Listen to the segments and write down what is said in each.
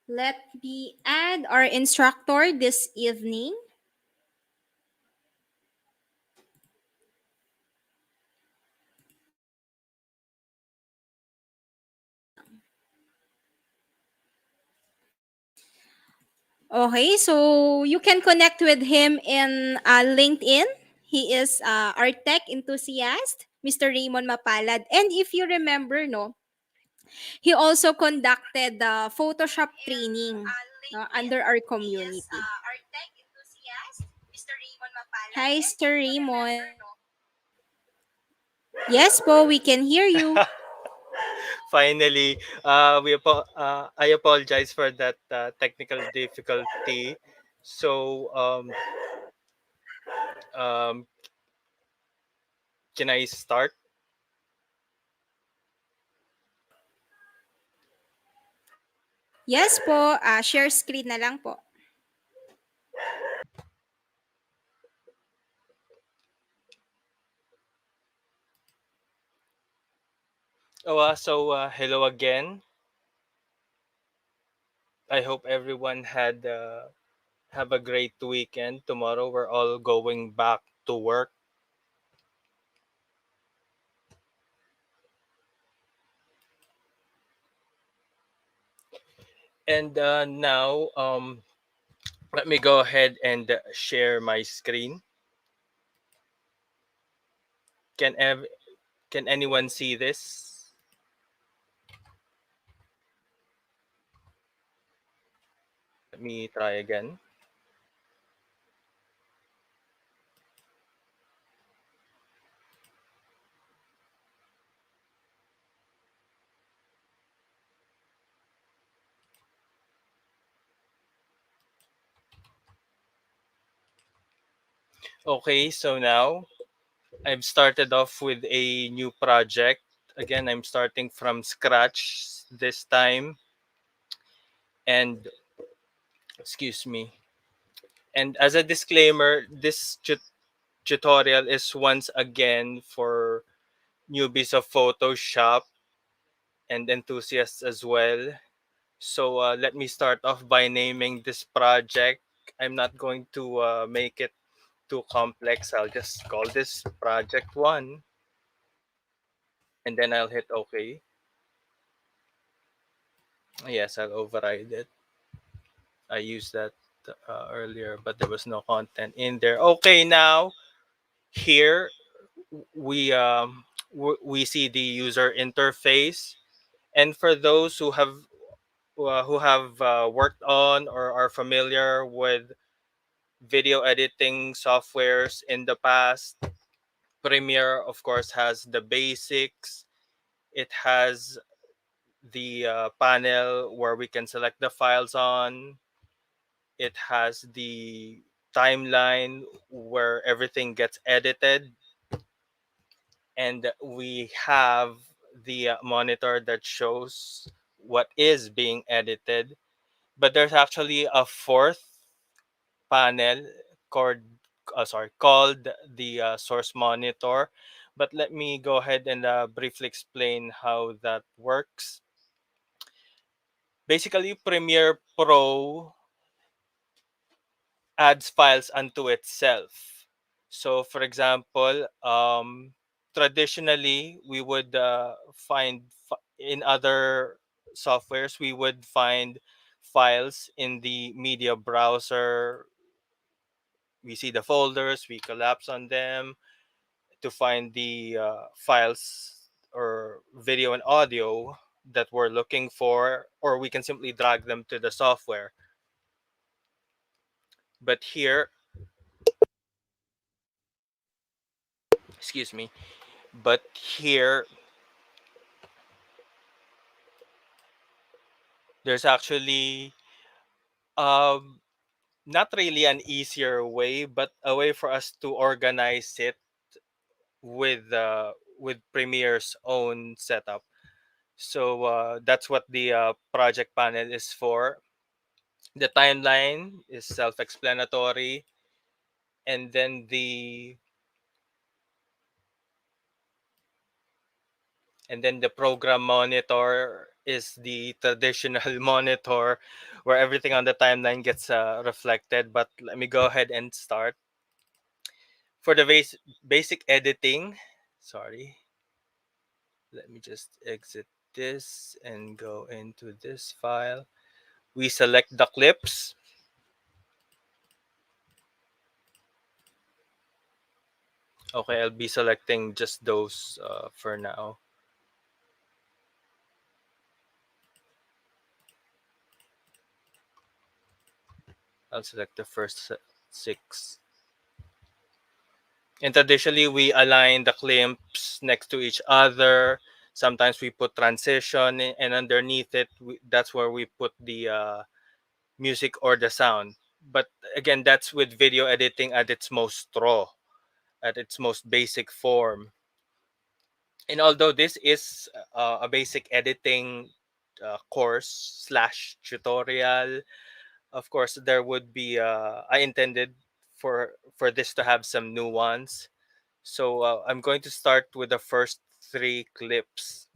Let me add our instructor this evening. Okay, so you can connect with him in LinkedIn. He is our tech enthusiast, Mr. Raymund Mapalad. And if you remember, no, he also conducted the Photoshop training under our community. Hi, Sir Raymond. Yes po, we can hear you. Finally, I apologize for that technical difficulty. So, um, can I start? Yes po, share screen na lang po. Hello again. I hope everyone had have a great weekend. Tomorrow we're all going back to work. And now, let me go ahead and share my screen. Can can anyone see this? Let me try again. Okay, so now I've started off with a new project. Again, I'm starting from scratch this time. And excuse me. And as a disclaimer, this tutorial is once again for newbies of Photoshop and enthusiasts as well. So let me start off by naming this project. I'm not going to make it too complex. I'll just call this project 1, and then I'll hit OK. Yes, I'll override it. I used that earlier, but there was no content in there. Okay, now here we see the user interface, and for those who have worked on or are familiar with video editing softwares in the past, Premiere, of course, has the basics. It has the panel where we can select the files on. It has the timeline where everything gets edited. And we have the monitor that shows what is being edited. But there's actually a fourth panel called called the source monitor. But let me go ahead and briefly explain how that works. Basically, Premiere Pro adds files unto itself. So, for example, traditionally we would in other softwares we would find files in the media browser. We see the folders, we collapse on them to find the files or video and audio that we're looking for, or we can simply drag them to the software. But here, excuse me, but here there's actually um, not really an easier way, but a way for us to organize it with Premiere's own setup. So that's what the project panel is for. The timeline is self-explanatory, and then the program monitor is the traditional monitor where everything on the timeline gets reflected. But let me go ahead and start. For the basic editing, sorry, let me just exit this and go into this file. We select the clips. Okay, I'll be selecting just those for now. I'll select the first six. And traditionally, we align the clips next to each other. Sometimes we put transition, and underneath it, that's where we put the music or the sound. But again, that's with video editing at its most raw, at its most basic form. And although this is a basic editing course slash tutorial, of course, there would be, I intended for this to have some nuance. So I'm going to start with the first three clips.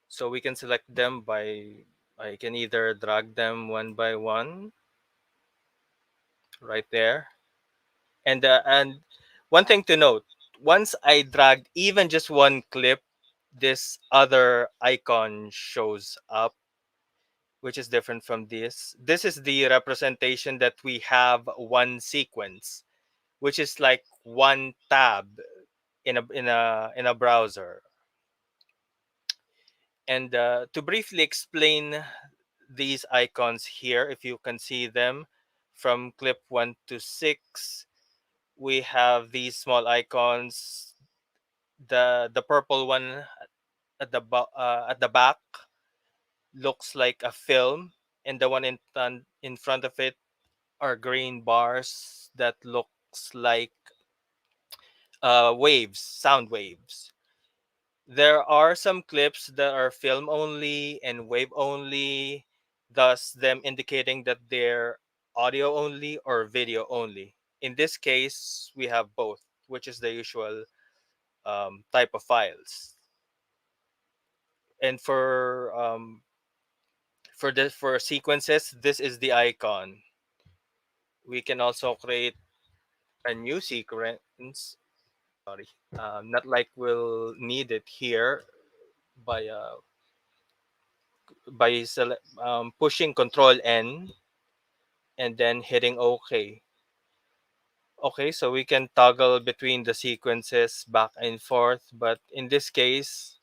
So we can select them by, I can either drag them one by one right there. And one thing to note, once I dragged even just one clip, this other icon shows up, which is different from this. This is the representation that we have one sequence, which is like one tab in a browser. And to briefly explain these icons here, if you can see them from clip 1 to 6, we have these small icons. The purple one at the back looks like a film, and the one in front of it are green bars that looks like waves, sound waves. There are some clips that are film only and wave only, thus them indicating that they're audio only or video only. In this case, we have both, which is the usual type of files. And for sequences, this is the icon. We can also create a new sequence. Sorry, not like we'll need it here by pushing Control N and then hitting OK. Okay, so we can toggle between the sequences back and forth, but in this case,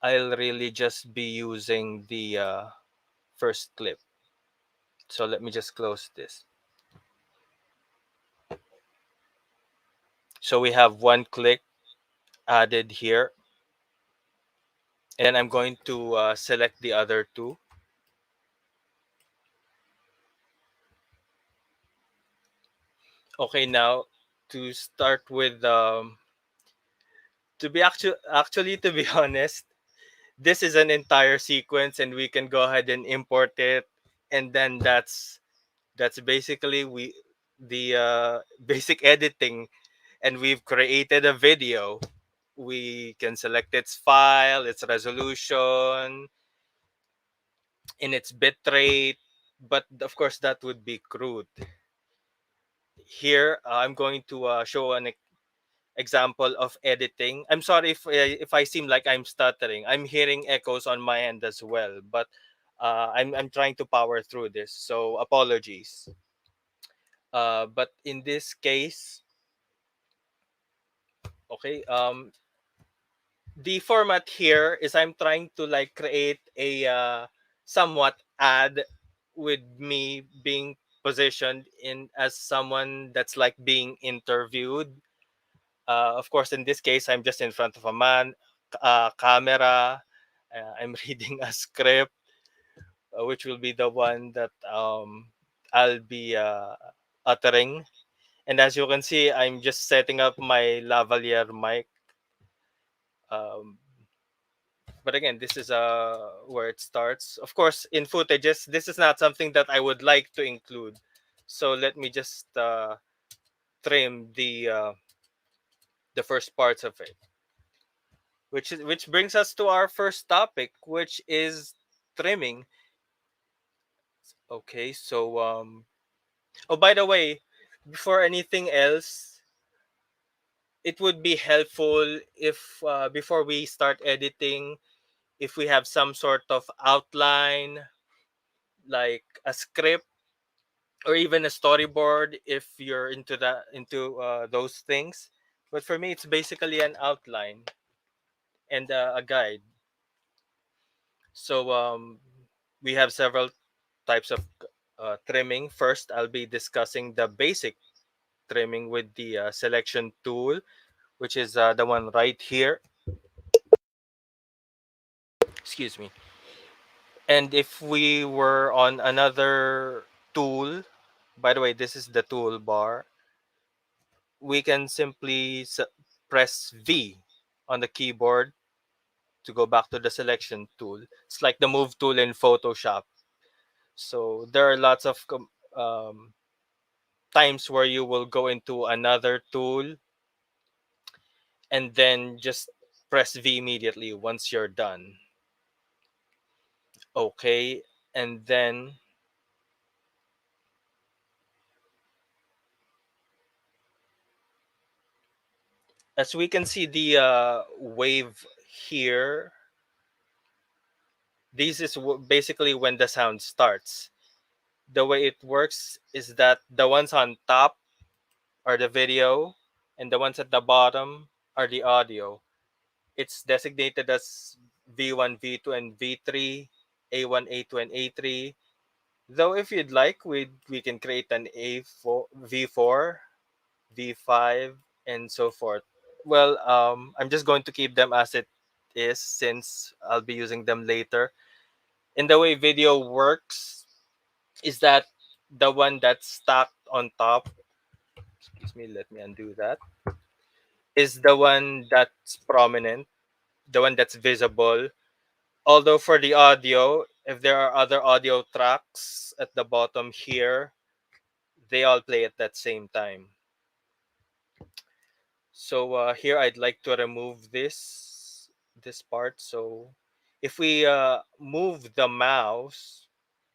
I'll really just be using the first clip. So let me just close this. So we have one click added here, and then I'm going to select the other two. Okay, now to start with, to be actually to be honest, this is an entire sequence, and we can go ahead and import it, and then that's basically we the basic editing, and we've created a video. We can select its file, its resolution, in its bitrate, but of course that would be crude. Here, I'm going to show an example of editing. I'm sorry if I seem like I'm stuttering. I'm hearing echoes on my end as well, but I'm trying to power through this. So apologies. But in this case, okay. The format here is I'm trying to like create a somewhat ad with me being positioned in as someone that's like being interviewed. Of course, in this case, I'm just in front of a camera. I'm reading a script, which will be the one that I'll be uttering. And as you can see, I'm just setting up my lavalier mic. Um, but again, this is where it starts. Of course, in footages, this is not something that I would like to include. So let me just trim the first parts of it. which brings us to our first topic, which is trimming. Okay, so oh, by the way, before anything else, it would be helpful if before we start editing, if we have some sort of outline, like a script or even a storyboard, if you're into those things. But for me, it's basically an outline and a guide. So we have several types of trimming. First, I'll be discussing the basic trimming with the selection tool, which is the one right here. Excuse me. And if we were on another tool, by the way, this is the toolbar, we can simply press V on the keyboard to go back to the selection tool. It's like the move tool in Photoshop. So there are lots of times where you will go into another tool and then just press V immediately once you're done. Okay, and then as we can see the wave here, this is basically when the sound starts. The way it works is that the ones on top are the video, and the ones at the bottom are the audio. It's designated as V1, V2, and V3, A1, A2, and A3. Though if you'd like, we can create an A4, V4, V5, and so forth. Well, I'm just going to keep them as it is since I'll be using them later. And the way video works is that the one that's stacked on top, excuse me, let me undo that, is the one that's prominent, the one that's visible. Although for the audio, if there are other audio tracks at the bottom here, they all play at that same time. So here I'd like to remove this part. So if we move the mouse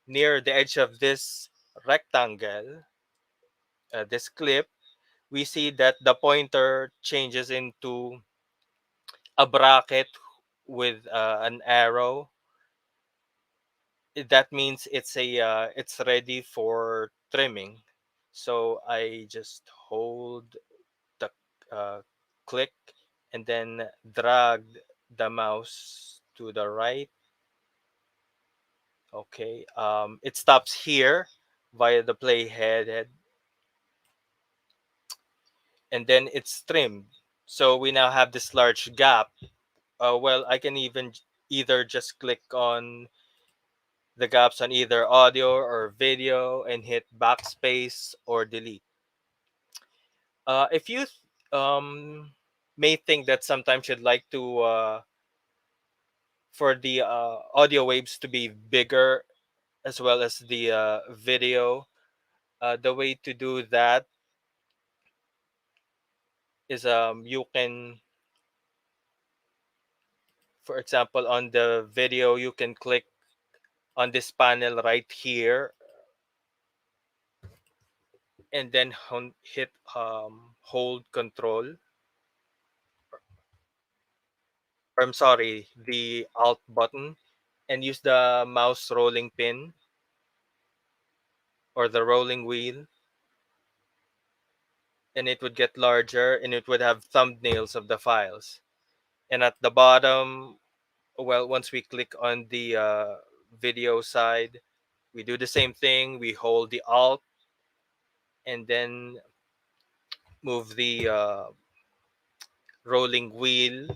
near the edge of this rectangle, this clip, we see that the pointer changes into a bracket with an arrow. That means it's ready for trimming. So I just hold the click and then drag the mouse to the right. Okay, it stops here via the playhead, and then it's trimmed. So we now have this large gap. Well, I can even either just click on the gaps on either audio or video and hit backspace or delete. If you may think that sometimes you'd like to for the audio waves to be bigger as well as the video, the way to do that is you can, for example, on the video, you can click on this panel right here and then hit hold control. Or I'm sorry, the alt button, and use the mouse rolling pin or the rolling wheel, and it would get larger and it would have thumbnails of the files. And at the bottom, well, once we click on the video side, we do the same thing. We hold the alt and then move the rolling wheel,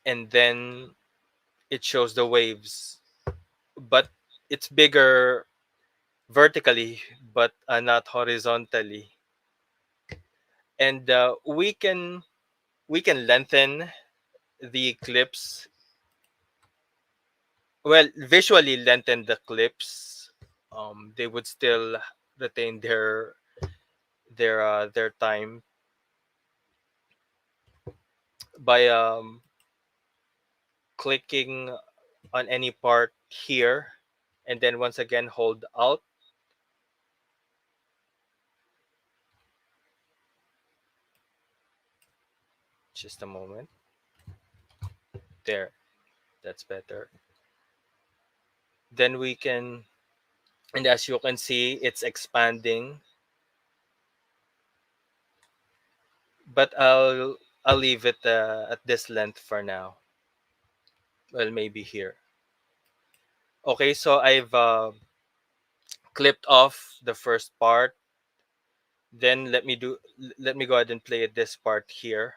and then it shows the waves. But it's bigger vertically, but not horizontally. And we can lengthen the clips. Well, visually lengthen the clips. They would still retain their time. by clicking on any part here, and then once again hold Alt. Just a moment. There, that's better. Then we can, and as you can see, it's expanding. But I'll leave it at this length for now. Well, maybe here. Okay, so I've clipped off the first part. Then let me go ahead and play this part here.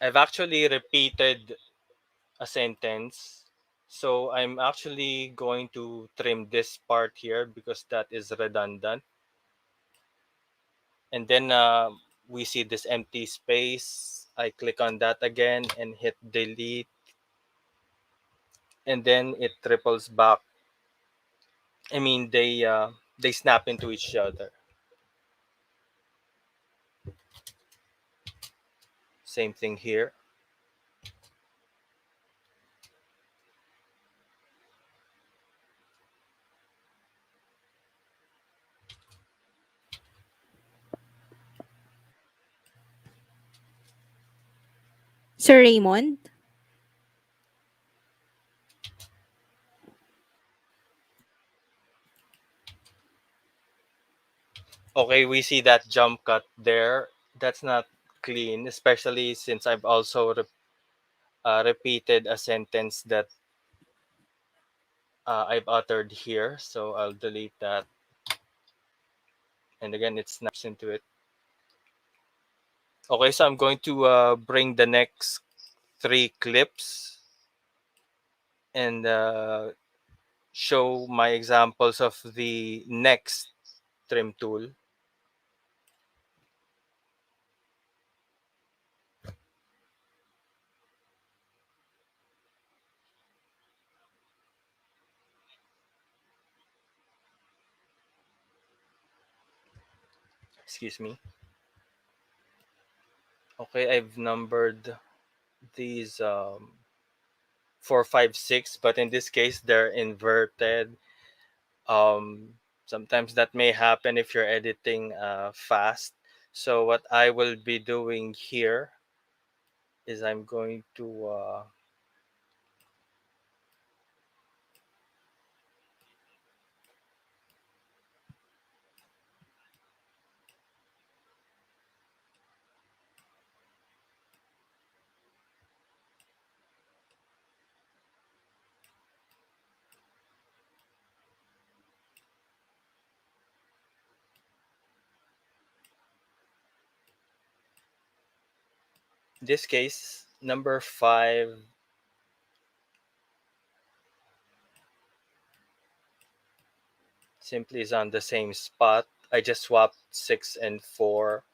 I've actually repeated a sentence. So I'm actually going to trim this part here because that is redundant. And then we see this empty space. I click on that again and hit delete. And then it triples back. I mean, they snap into each other. Same thing here. Sir Raymond? Okay, we see that jump cut there. That's not clean, especially since I've also repeated a sentence that I've uttered here. So I'll delete that. And again, it snaps into it. Okay, so I'm going to bring the next three clips and show my examples of the next trim tool. Excuse me. Okay, I've numbered these 4, 5, 6, but in this case they're inverted. Sometimes that may happen if you're editing fast. So what I will be doing here is I'm going to this case number 5 simply is on the same spot. I just swapped 6 and 4.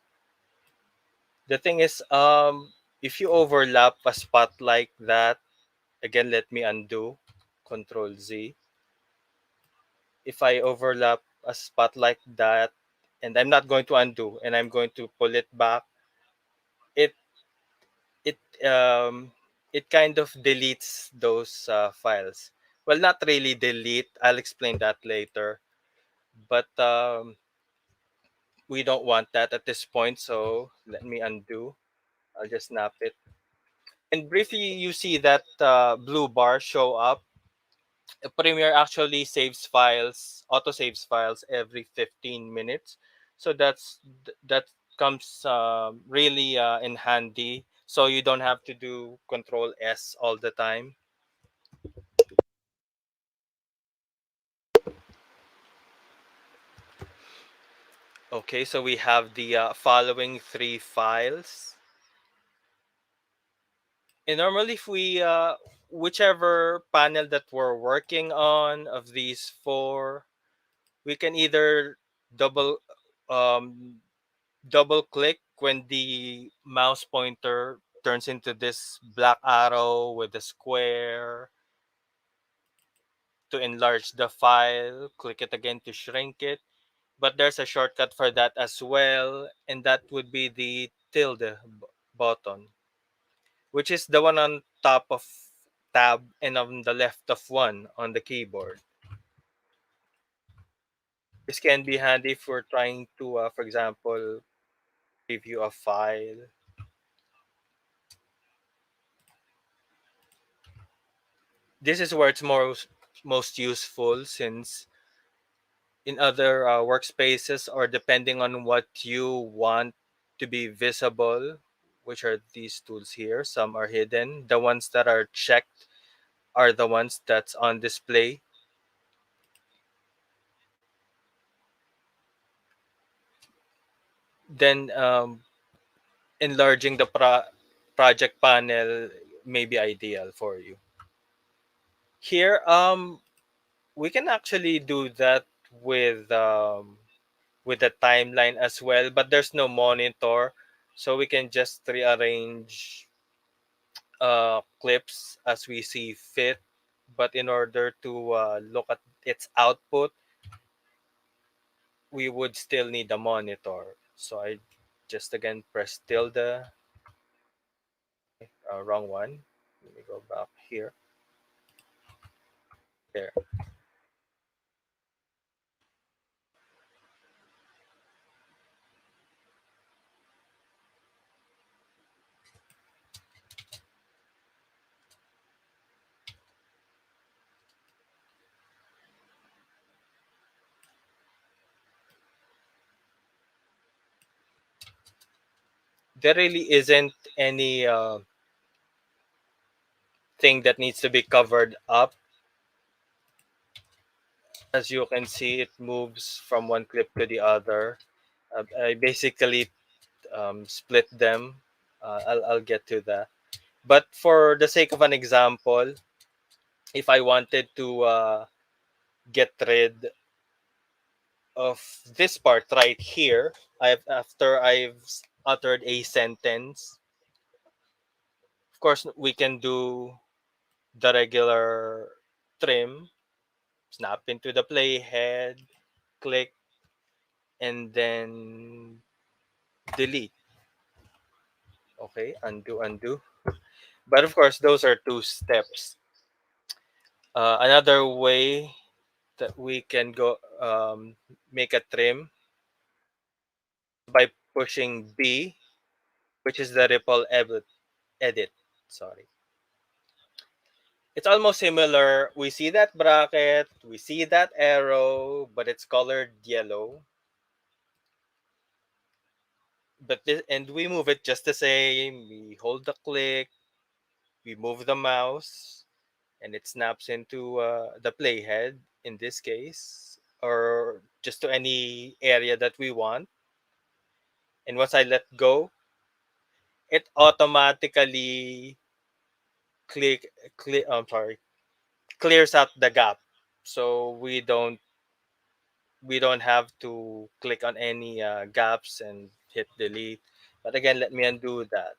The thing is, if you overlap a spot like that, again, let me undo. Control Z. If I overlap a spot like that, and I'm not going to undo, and I'm going to pull it back, it it um it kind of deletes those files. Well, not really delete. I'll explain that later. But we don't want that at this point, so let me undo. I'll just snap it. And briefly, you see that blue bar show up. Premiere actually saves files, auto saves files every 15 minutes. So that comes really in handy. So you don't have to do Control S all the time. Okay, so we have the following three files. And normally, if we whichever panel that we're working on of these four, We can either double um, double click when the mouse pointer turns into this black arrow with a square to enlarge the file. Click it again to shrink it. But there's a shortcut for that as well, and that would be the button, which is the one on top of tab and on the left of one on the keyboard. This can be handy for trying to, for example, preview a file. This is where it's most useful, since in other workspaces, or depending on what you want to be visible, which are these tools here, some are hidden. The ones that are checked are the ones that's on display. Then enlarging the project panel may be ideal for you. Here, we can actually do that with the timeline as well, but there's no monitor, so we can just rearrange clips as we see fit. But in order to look at its output, we would still need a monitor. So I just again press tilde. Wrong one. Let me go back here. There. There really isn't any thing that needs to be covered up. As you can see, it moves from one clip to the other. I basically split them. I'll get to that. But for the sake of an example, if I wanted to get rid of this part right here, after I've uttered a sentence, of course we can do the regular trim, snap into the playhead, click, and then delete. Okay, undo, undo. But of course, those are two steps. Another way that we can go make a trim by pushing B, which is the ripple edit. Sorry. It's almost similar. We see that bracket, we see that arrow, but it's colored yellow. And we move it just the same. We hold the click, we move the mouse, and it snaps into the playhead in this case, or just to any area that we want. And once I let go, it automatically click click I'm sorry, clears out the gap, so we don't have to click on any gaps and hit delete. But again, let me undo that.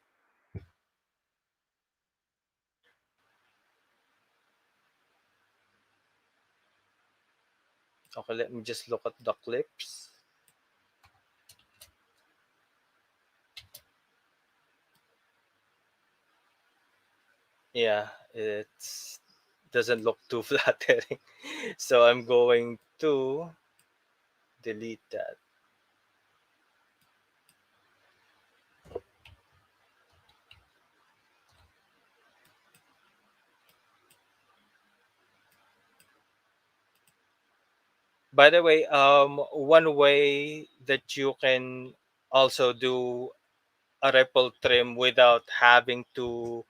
Okay, let me just look at the clips. Yeah, it's doesn't look too flattering. So I'm going to delete that. By the way, one way that you can also do a ripple trim without having to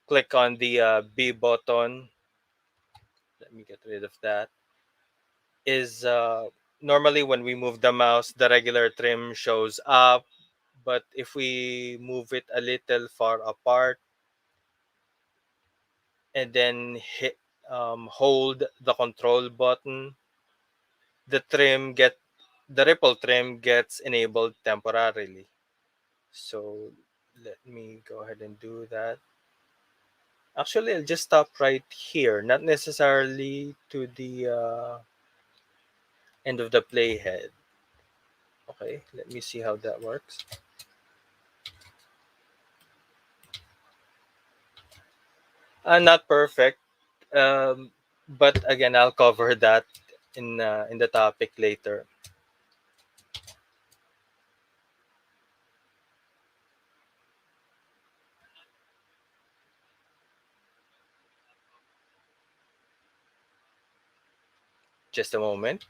click on the B button, let me get rid of that, is normally when we move the mouse, the regular trim shows up. But if we move it a little far apart and then hold the control button, the trim get the ripple trim gets enabled temporarily. So let me go ahead and do that. Actually, I'll just stop right here, not necessarily to the end of the playhead. Okay, let me see how that works. Not perfect, um, but again, I'll cover that in the topic later. Just a moment.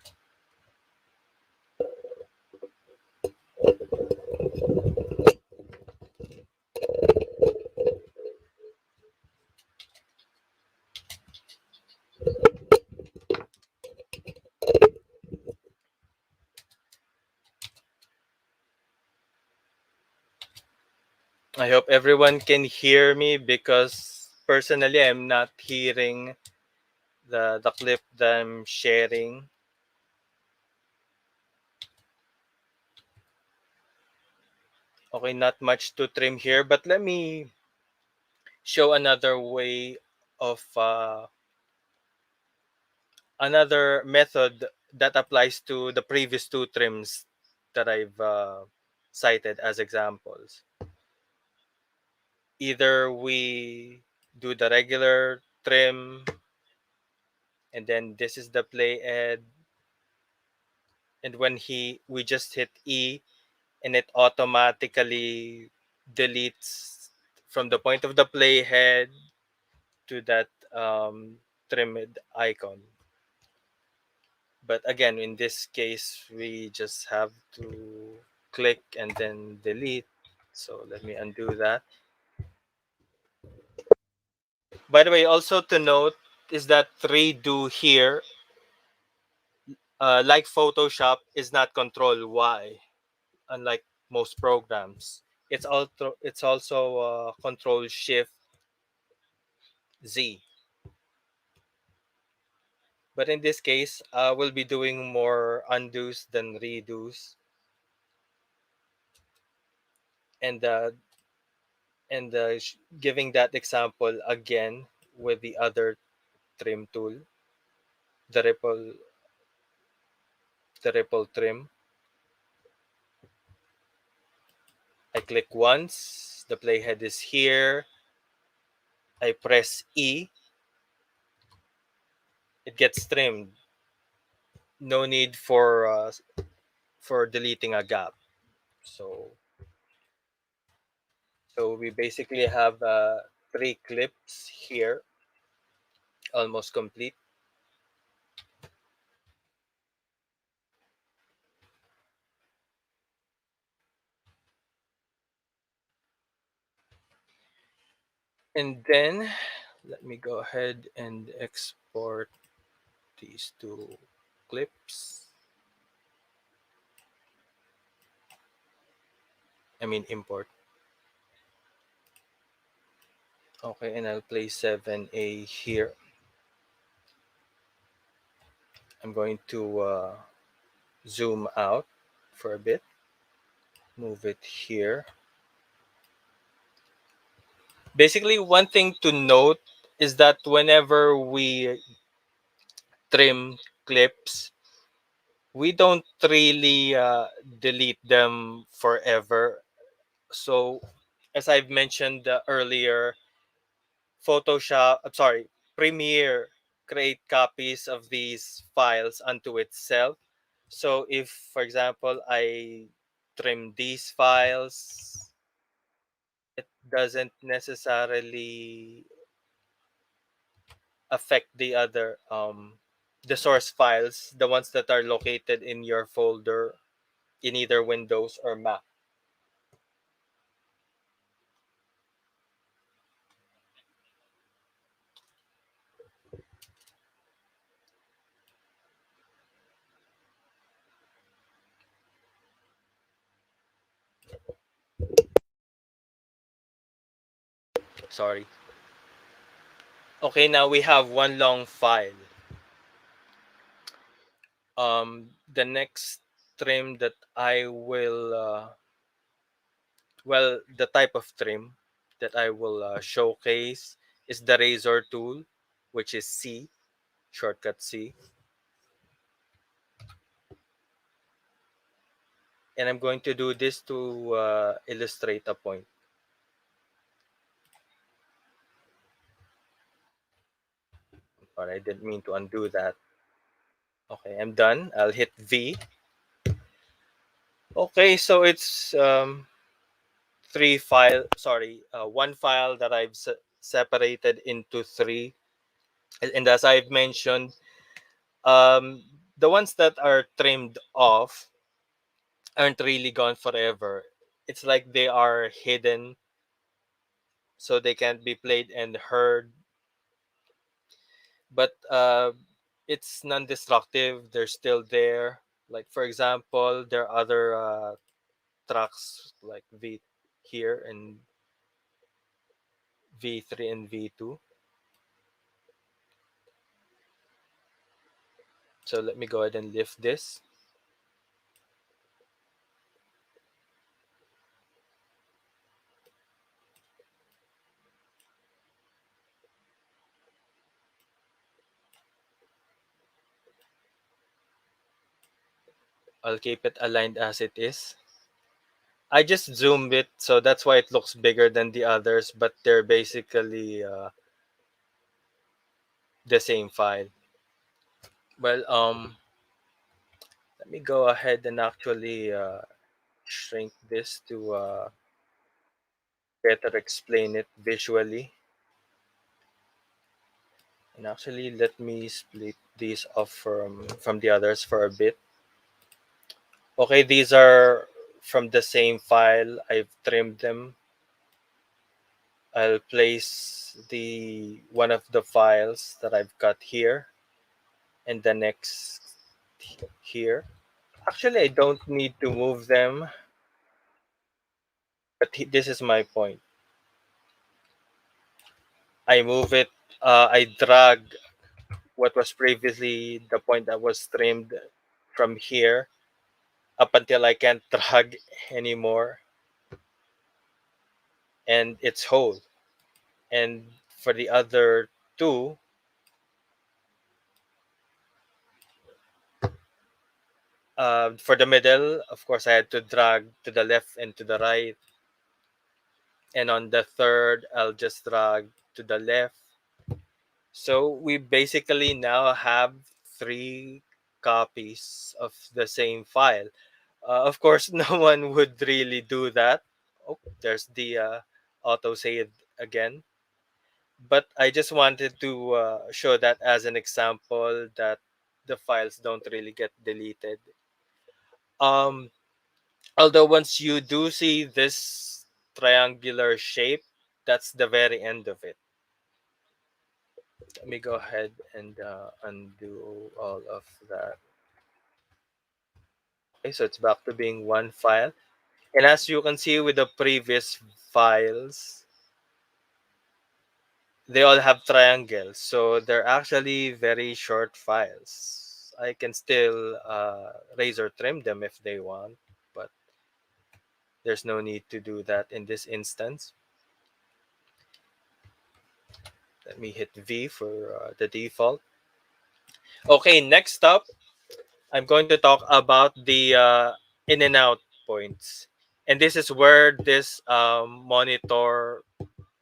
I hope everyone can hear me because personally, I'm not hearing the clip that I'm sharing. Okay, not much to trim here, but let me show another way of another method that applies to the previous two trims that I've cited as examples. Either we do the regular trim, and then this is the play ed, and when he we just hit E, and it automatically deletes from the point of the playhead to that trimmed icon. But again, in this case, we just have to click and then delete. So let me undo that. By the way, also to note is that redo here, like Photoshop, is not Control Y, unlike most programs. It's also Control Shift Z. But in this case, we'll be doing more undos than redos, and giving that example again with the other trim tool, the ripple trim. I click once, the playhead is here. I press E, it gets trimmed. No need for deleting a gap. So we basically have three clips here, almost complete. And then let me go ahead and export these two clips. I mean import. Okay, and I'll play 7A here. I'm going to zoom out for a bit, move it here. Basically, one thing to note is that whenever we trim clips, we don't really delete them forever. So, as I've mentioned earlier, Premiere create copies of these files unto itself. So if, for example, I trim these files, it doesn't necessarily affect the source files, the ones that are located in your folder in either Windows or Mac. Sorry. Okay, now we have one long file. The next trim that I will, well, the type of trim that I will showcase is the razor tool, which is C, shortcut C. And I'm going to do this to illustrate a point. But I didn't mean to undo that. Okay, I'm done. I'll hit V. Okay, so it's one file that I've separated into three. And as I've mentioned, um, the ones that are trimmed off aren't really gone forever. It's like they are hidden, so they can't be played and heard. But it's non-destructive. They're still there. Like for example, there are other tracks like V here and V3 and V2. So let me go ahead and lift this. I'll keep it aligned as it is. I just zoomed it, so that's why it looks bigger than the others, but they're basically the same file. Well, let me go ahead and actually shrink this to better explain it visually. And actually, let me split these off from the others for a bit. Okay, these are from the same file. I've trimmed them. I'll place the one of the files that I've got here and the next here. Actually, I don't need to move them, but this is my point. I move it. I drag what was previously the point that was trimmed from here up until I can't drag anymore, and it's whole. And for the other two, for the middle, of course, I had to drag to the left and to the right. And on the third, I'll just drag to the left. So we basically now have three copies of the same file. Of course, no one would really do that. Oh, there's the auto save again. But I just wanted to show that as an example that the files don't really get deleted. Um, Although once you do see this triangular shape, that's the very end of it. Let me go ahead and undo all of that. Okay, so it's back to being one file. And as you can see with the previous files, they all have triangles. So they're actually very short files. I can still razor trim them if they want, but there's no need to do that in this instance. Let me hit V for the default. Okay, next up, I'm going to talk about the in and out points. And this is where this monitor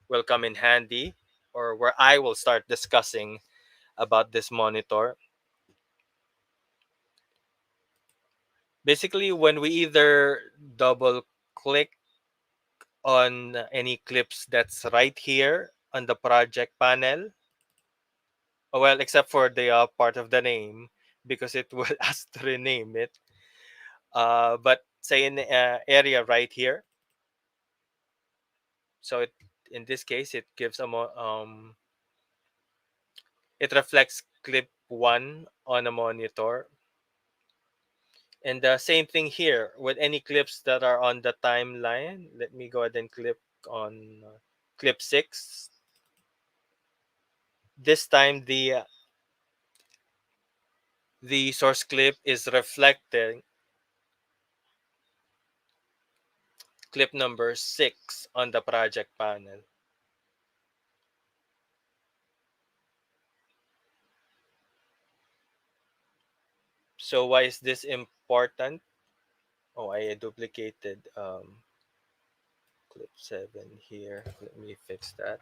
will come in handy, or where I will start discussing about this monitor. Basically, when we either double click on any clips that's right here on the project panel, well, except for the part of the name, because it will ask to rename it. But say in the area right here, so in this case, it gives it reflects clip one on a monitor. And the same thing here with any clips that are on the timeline. Let me go ahead and click on clip six. This time the source clip is reflecting clip number 6 on the project panel. So why is this important? Oh, I duplicated clip 7 here. Let me fix that.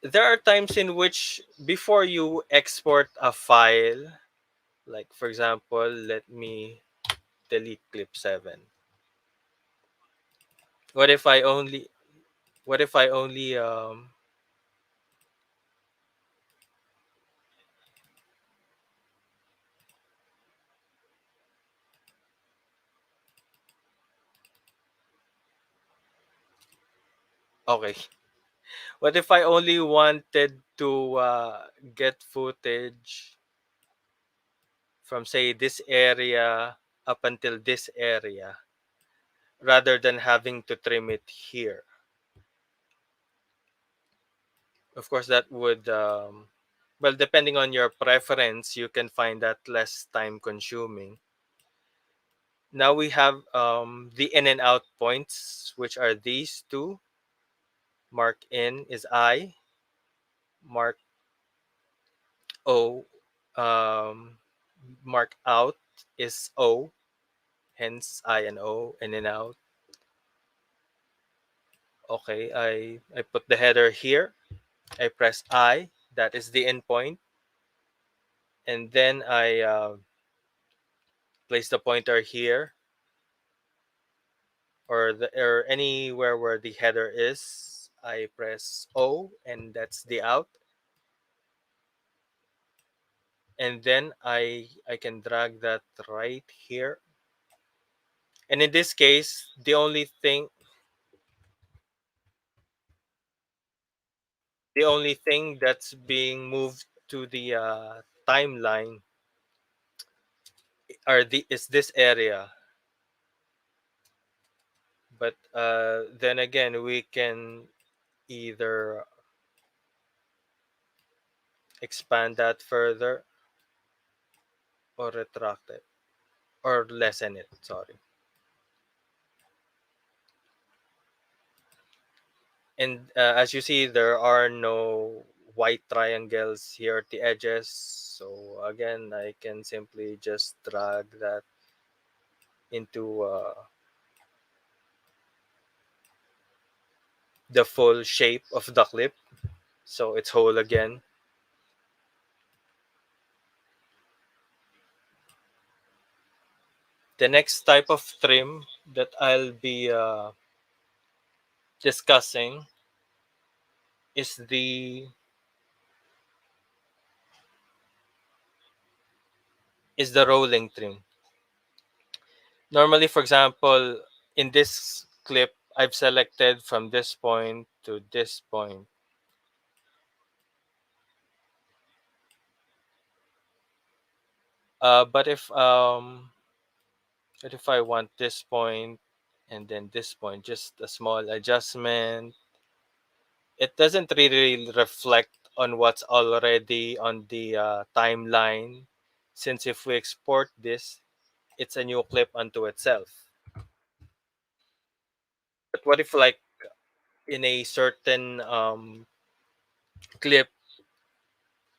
There are times in which before you export a file, like for example, let me delete clip 7. What if I only what if I only okay. What if I only wanted to get footage from say this area up until this area rather than having to trim it here? Of course, that would well, depending on your preference, you can find that less time consuming. Now we have the in and out points, which are these two. Mark in is I, mark O, um, mark out is O, hence I and O, in and out. Okay, I put the header here. I press I, that is the endpoint, and then I place the pointer here or anywhere where the header is. I press O, and that's the out, and then I can drag that right here. And in this case, the only thing that's being moved to the timeline is this area. But then again, we can either expand that further or retract it or lessen it. Sorry. And as you see, there are no white triangles here at the edges. So again, I can simply just drag that into the full shape of the clip. So it's whole again. The next type of trim that I'll be discussing is the rolling trim. Normally, for example, in this clip, I've selected from this point to this point. But if I want this point and then this point, just a small adjustment, it doesn't really reflect on what's already on the timeline. Since if we export this, it's a new clip unto itself. But what if, like, in a certain clip,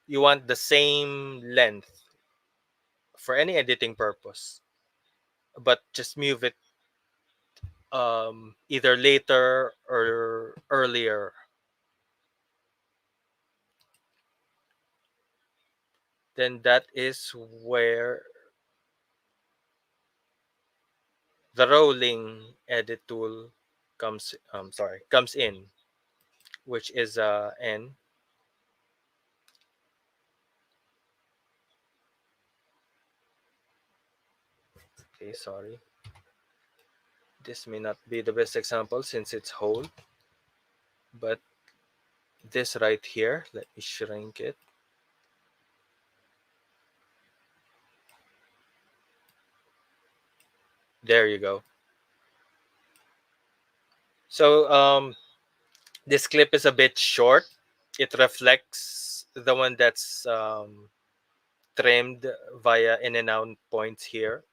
you want the same length for any editing purpose, but just move it either later or earlier? Then that is where the rolling edit tool comes in, which is N. Okay, sorry, this may not be the best example since it's whole, but this right here, let me shrink it. There you go. So this clip is a bit short. It reflects the one that's trimmed via in and out points here.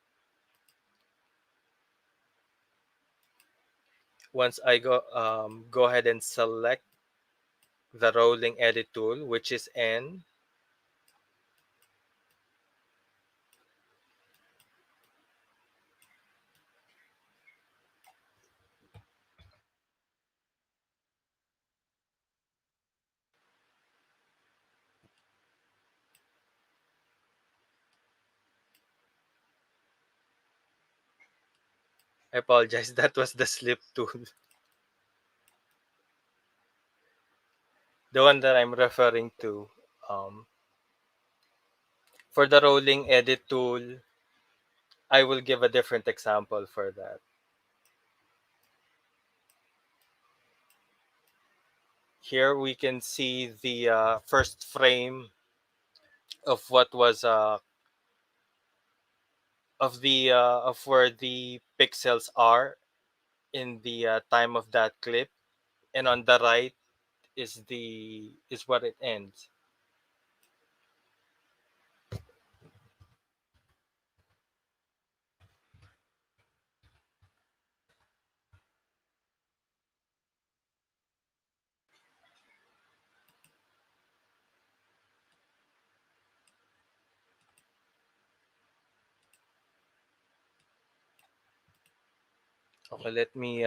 Once I go ahead and select the rolling edit tool, which is N. I apologize, that was the slip tool. The one that I'm referring to. Um, for the rolling edit tool, I will give a different example for that. Here we can see the first frame of what was of where the pixels are in the time of that clip, and on the right is what it ends. Okay, let me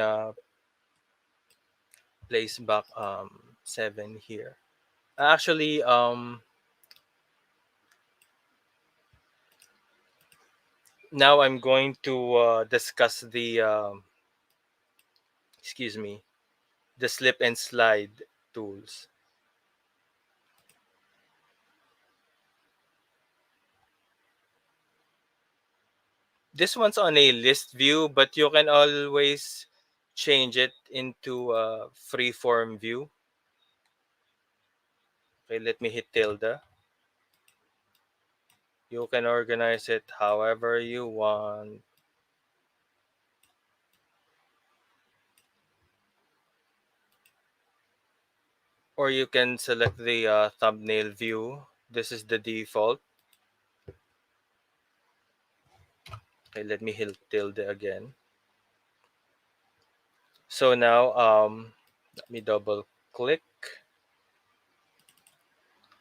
place back 7 here. Actually, now I'm going to discuss the excuse me, the slip and slide tools. This one's on a list view, but you can always change it into a freeform view. Okay, let me hit tilde. You can organize it however you want. Or you can select the thumbnail view. This is the default. Okay, let me hit tilde again. So now, let me double click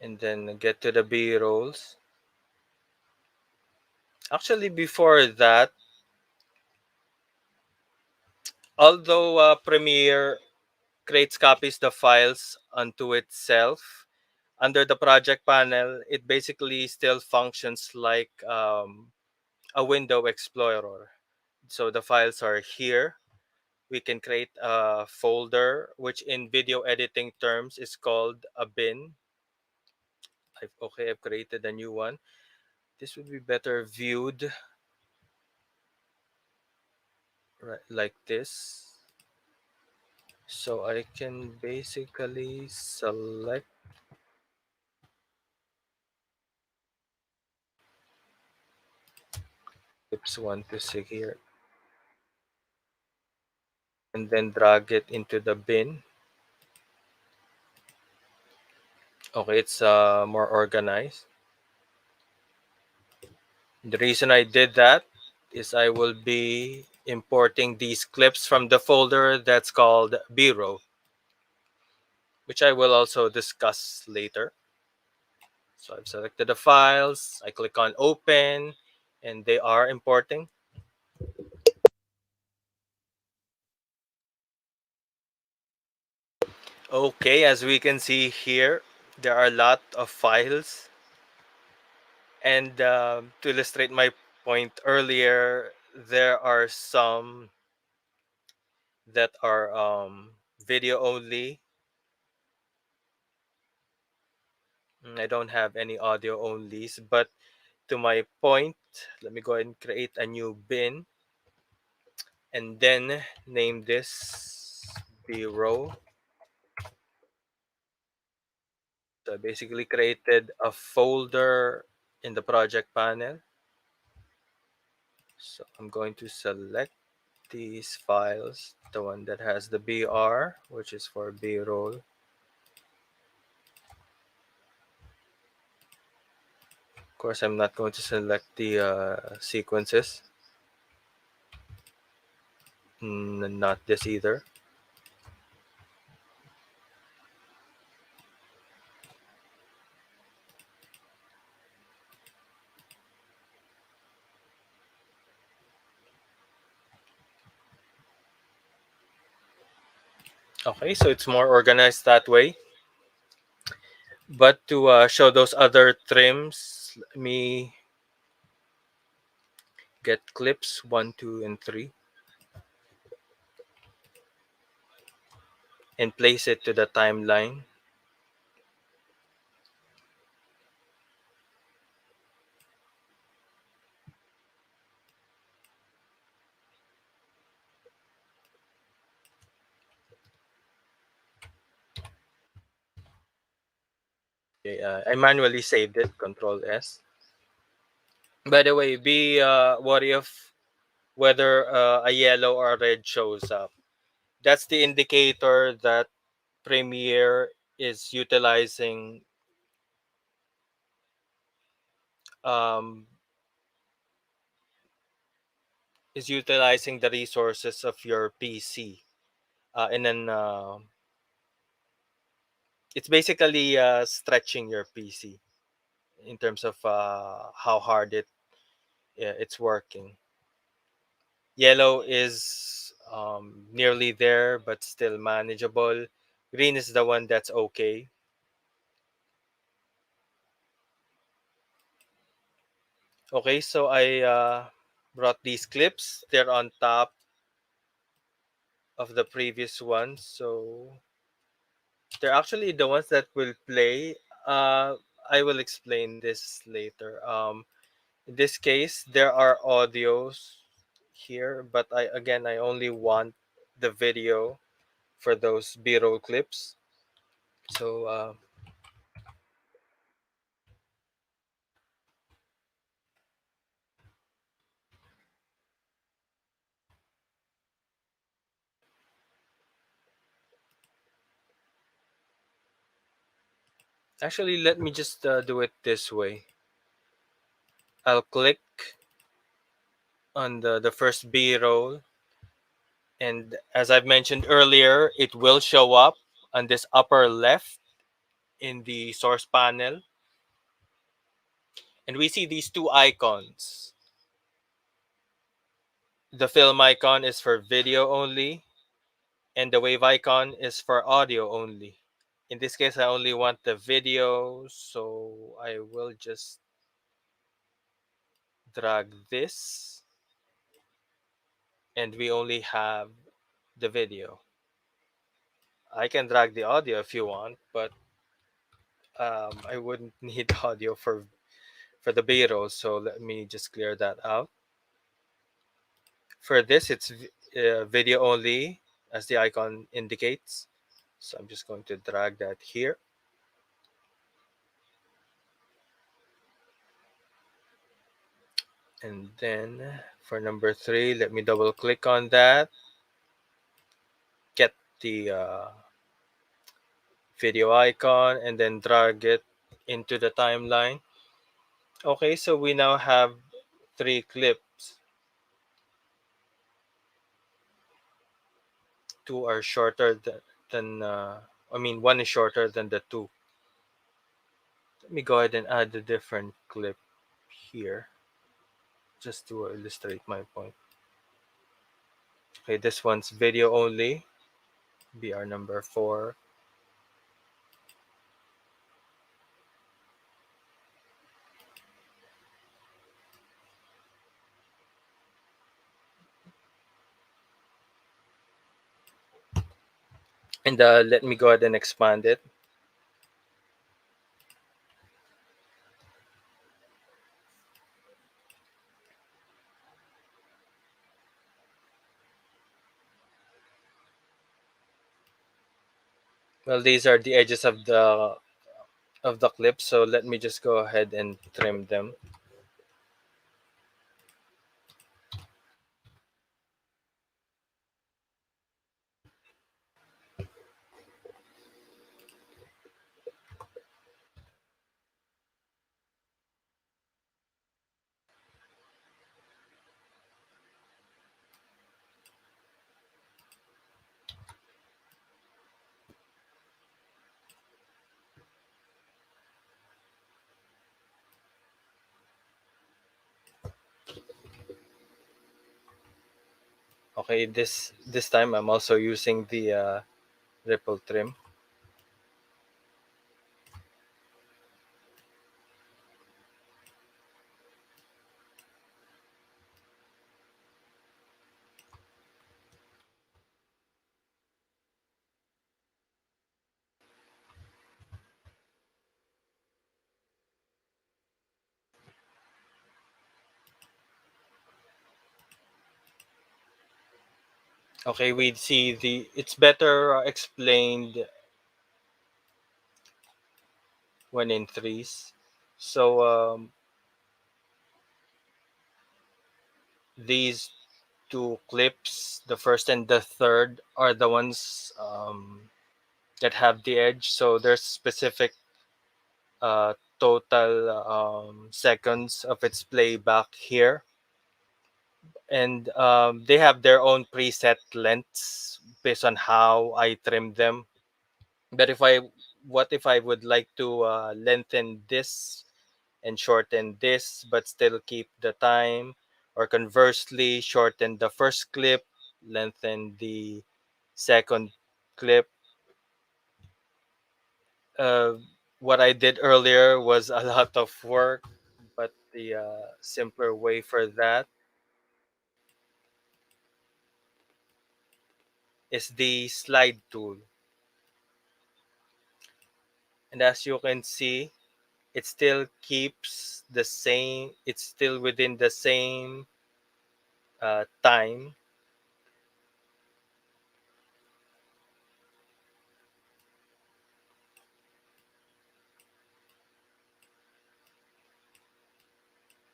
and then get to the B rolls. Actually, before that, although Premiere creates copies the files onto itself, under the project panel, it basically still functions like a window explorer. So the files are here. We can create a folder, which in video editing terms is called a bin. I've created a new one. This would be better viewed right like this. So I can basically select tips 1 to 6 here and then drag it into the bin. Okay, it's more organized. The reason I did that is I will be importing these clips from the folder that's called B-roll, which I will also discuss later. So I've selected the files, I click on open, and they are importing. Okay, as we can see here, there are a lot of files. And to illustrate my point earlier, there are some that are video only. I don't have any audio onlys, but to my point, let me go ahead and create a new bin and then name this B-roll. So I basically created a folder in the project panel. So I'm going to select these files, the one that has the BR, which is for B-roll. Of course, I'm not going to select the sequences. Not this either. Okay, so it's more organized that way. But to show those other trims, let me get clips 1, 2, and 3 and place it to the timeline. Okay, I manually saved it, Control S. By the way, be what if whether a yellow or a red shows up. That's the indicator that Premiere is um, utilizing the resources of your PC. And then it's basically stretching your PC in terms of how hard it's working. Yellow is nearly there, but still manageable. Green is the one that's okay. Okay, so I brought these clips. They're on top of the previous ones, so they're actually the ones that will play. Uh, I will explain this later. In this case, there are audios here, but I only want the video for those B-roll clips. So actually, let me just do it this way. I'll click on the first B-roll, and as I've mentioned earlier, it will show up on this upper left in the source panel, and we see these two icons. The film icon is for video only, and the wave icon is for audio only. In this case, I only want the video, so I will just drag this, and we only have the video. I can drag the audio if you want, but I wouldn't need audio for the B-roll, so let me just clear that out. For this, it's video only, as the icon indicates. So I'm just going to drag that here. And then for number 3, let me double click on that. Get the video icon and then drag it into the timeline. Okay, so we now have 3 clips. 2 are shorter one is shorter than the 2. Let me go ahead and add a different clip here just to illustrate my point. Okay, this one's video only, BR number 4. And let me go ahead and expand it. Well, these are the edges of the clip, so let me just go ahead and trim them. Okay, this time I'm also using the ripple trim. Okay, we see the it's better explained when in threes. So these two clips, the first and the third, are the ones that have the edge. So there's specific total seconds of its playback here, and they have their own preset lengths based on how I trim them. But what if I would like to lengthen this and shorten this, but still keep the time, or conversely, shorten the first clip, lengthen the second clip. Uh, what I did earlier was a lot of work, but the simpler way for that is the slide tool. And as you can see, it still keeps the same, it's still within the same time,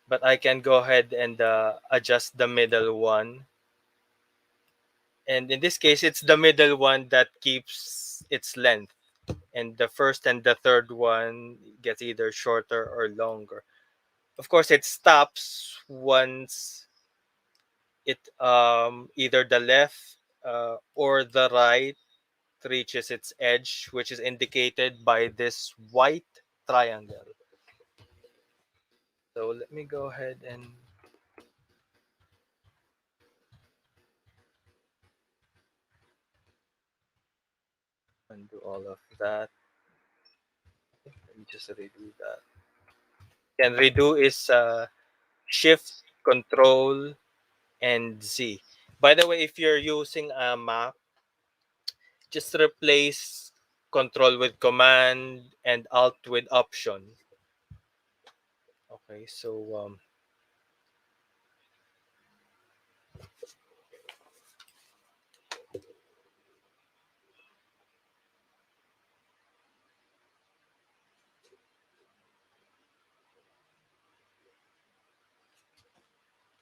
but I can go ahead and adjust the middle one. And in this case, it's the middle one that keeps its length. And the first and the third one gets either shorter or longer. Of course, it stops once it either the left or the right reaches its edge, which is indicated by this white triangle. So let me go ahead and undo all of that. Let me just redo that. And redo is Shift, Control, and Z. By the way, if you're using a Mac, just replace Control with Command and Alt with Option. Okay, so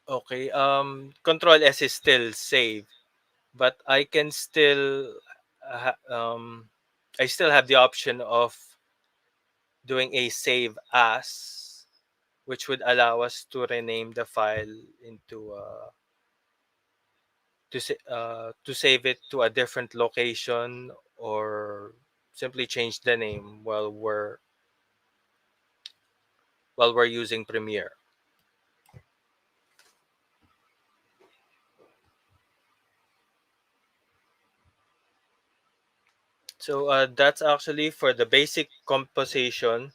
okay, Control S is still save, but I can still I still have the option of doing a save as, which would allow us to rename the file into to save it to a different location, or simply change the name while we're using Premiere. So that's actually for the basic composition.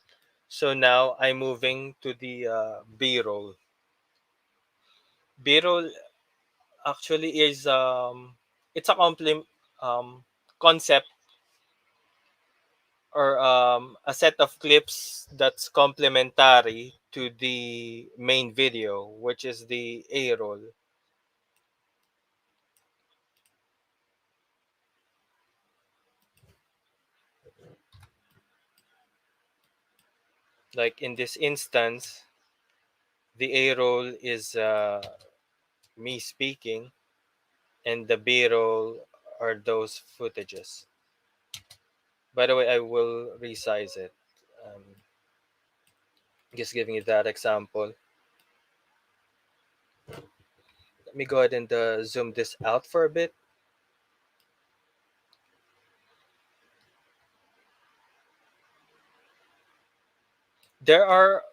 So now I'm moving to the B-roll. B-roll actually is it's a concept, or a set of clips that's complementary to the main video, which is the A roll. Like in this instance, the A roll is me speaking, and the B roll are those footages. By the way, I will resize it. Um, just giving you that example. Let me go ahead and zoom this out for a bit. There are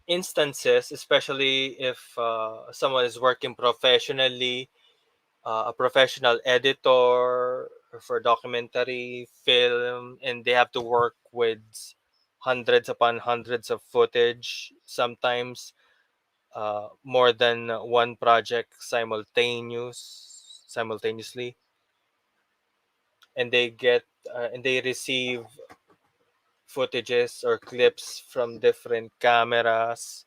instances, especially if someone is working professionally, a professional editor for documentary film, and they have to work with hundreds upon hundreds of footage, sometimes more than one project simultaneously, and they receive footages or clips from different cameras,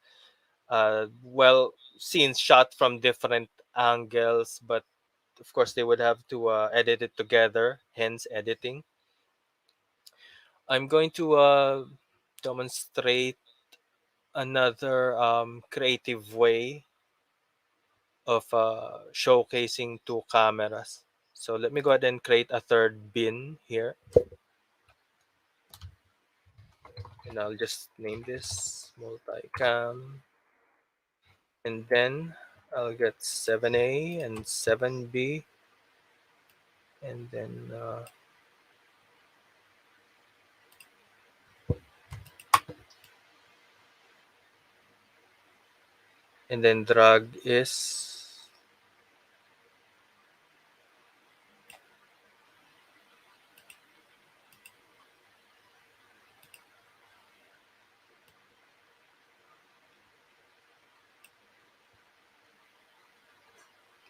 well, scenes shot from different angles, but of course they would have to edit it together, hence editing. I'm going to demonstrate another creative way of showcasing two cameras. So let me go ahead and create a third bin here, and I'll just name this multicam, and then I'll get 7A and 7B, and then drag is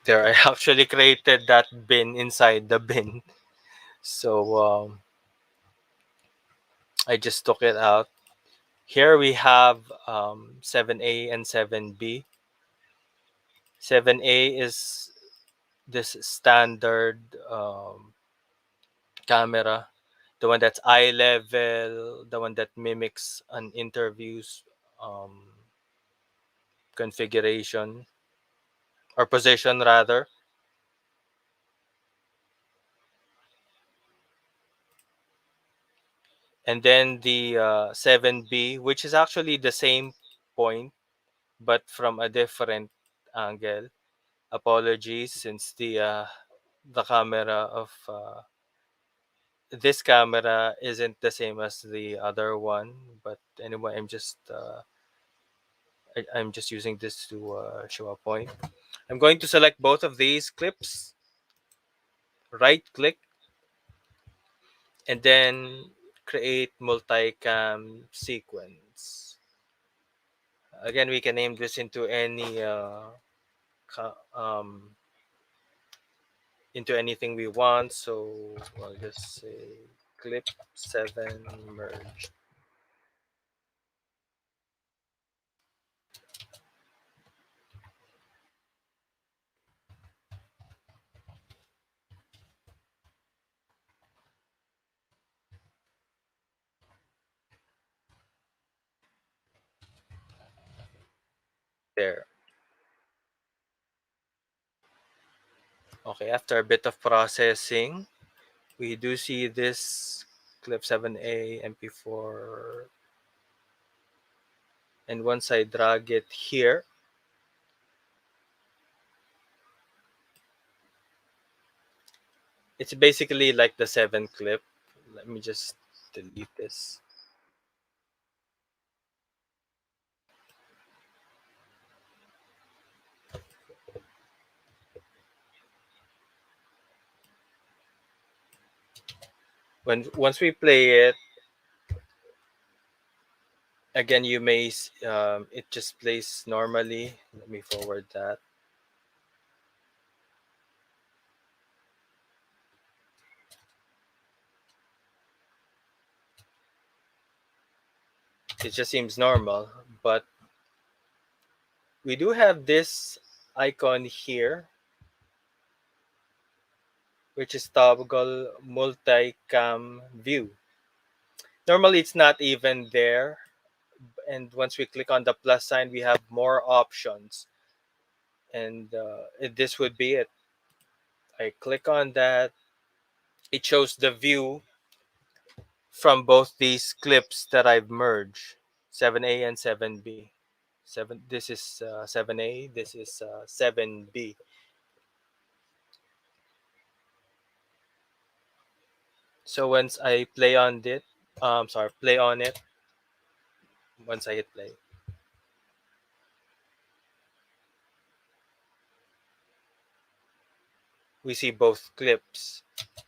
there. I actually created that bin inside the bin, so I just took it out. Here we have 7A and 7B. 7A is this standard camera, the one that's eye level, the one that mimics an interview's um, configuration or position rather. And then the 7B, which is actually the same point but from a different angle. Apologies, since the camera of this camera isn't the same as the other one. But anyway, I'm just using this to show a point. I'm going to select both of these clips, right click, and then create multicam sequence. Again, we can name this ca- um, into anything we want. So I'll just say clip 7 merge there. Okay, after a bit of processing, we do see this clip 7A MP4, and once I drag it here, it's basically like the 7 clip. Let me just delete this. Once we play it again, it just plays normally. Let me forward that. It just seems normal, but we do have this icon here, which is toggle multicam view. Normally it's not even there, and once we click on the plus sign, we have more options, and this would be it. I click on that. It shows the view from both these clips that I've merged, 7A and 7B. This is 7A, this is 7B. So once I play on it, once I hit play, we see both clips.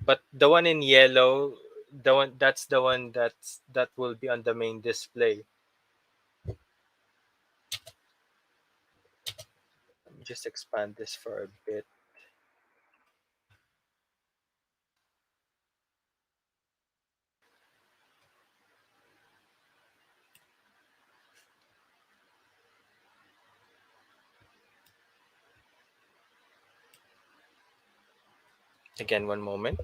But the one in yellow, the one that will be on the main display. Let me just expand this for a bit. Again, one moment.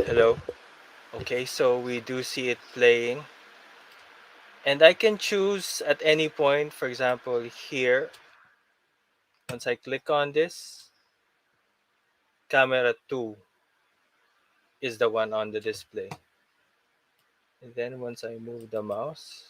Hello. Okay, so we do see it playing. And I can choose at any point, for example, here, once I click on this, camera 2 is the one on the display. And then once I move the mouse,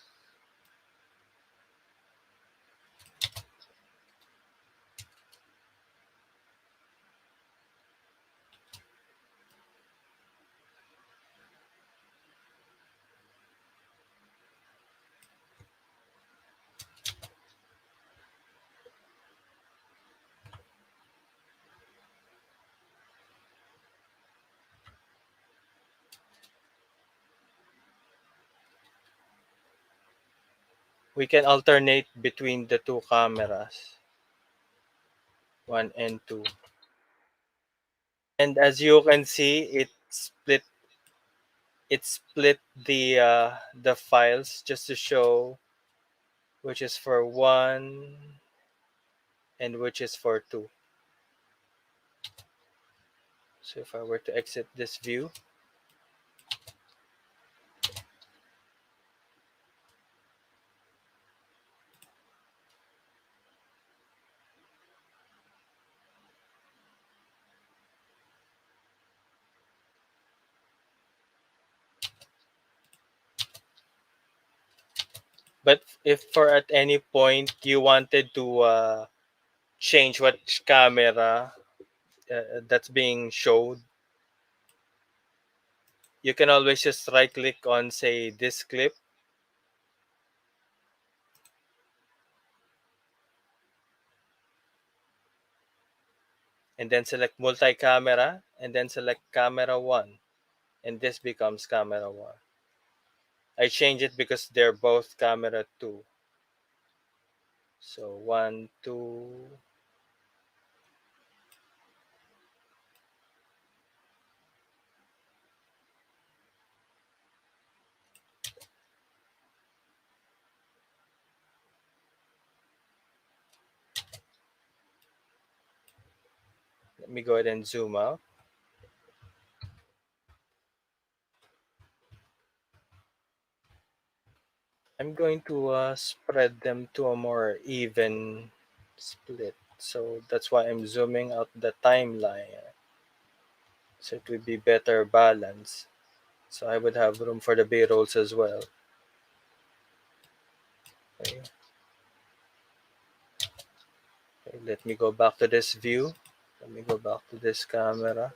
we can alternate between the two cameras, 1 and 2. And as you can see, it split the files just to show which is for 1 and which is for 2. So if I were to exit this view, but if for at any point you wanted to change which camera that's being showed, you can always just right click on, say, this clip, and then select multi-camera and then select camera 1, and this becomes camera 1. I change it because they're both camera 2. So 1, 2. Let me go ahead and zoom out. I'm going to spread them to a more even split. So that's why I'm zooming out the timeline. So it would be better balance. So I would have room for the B-rolls as well. Okay. Okay, let me go back to this view. Let me go back to this camera.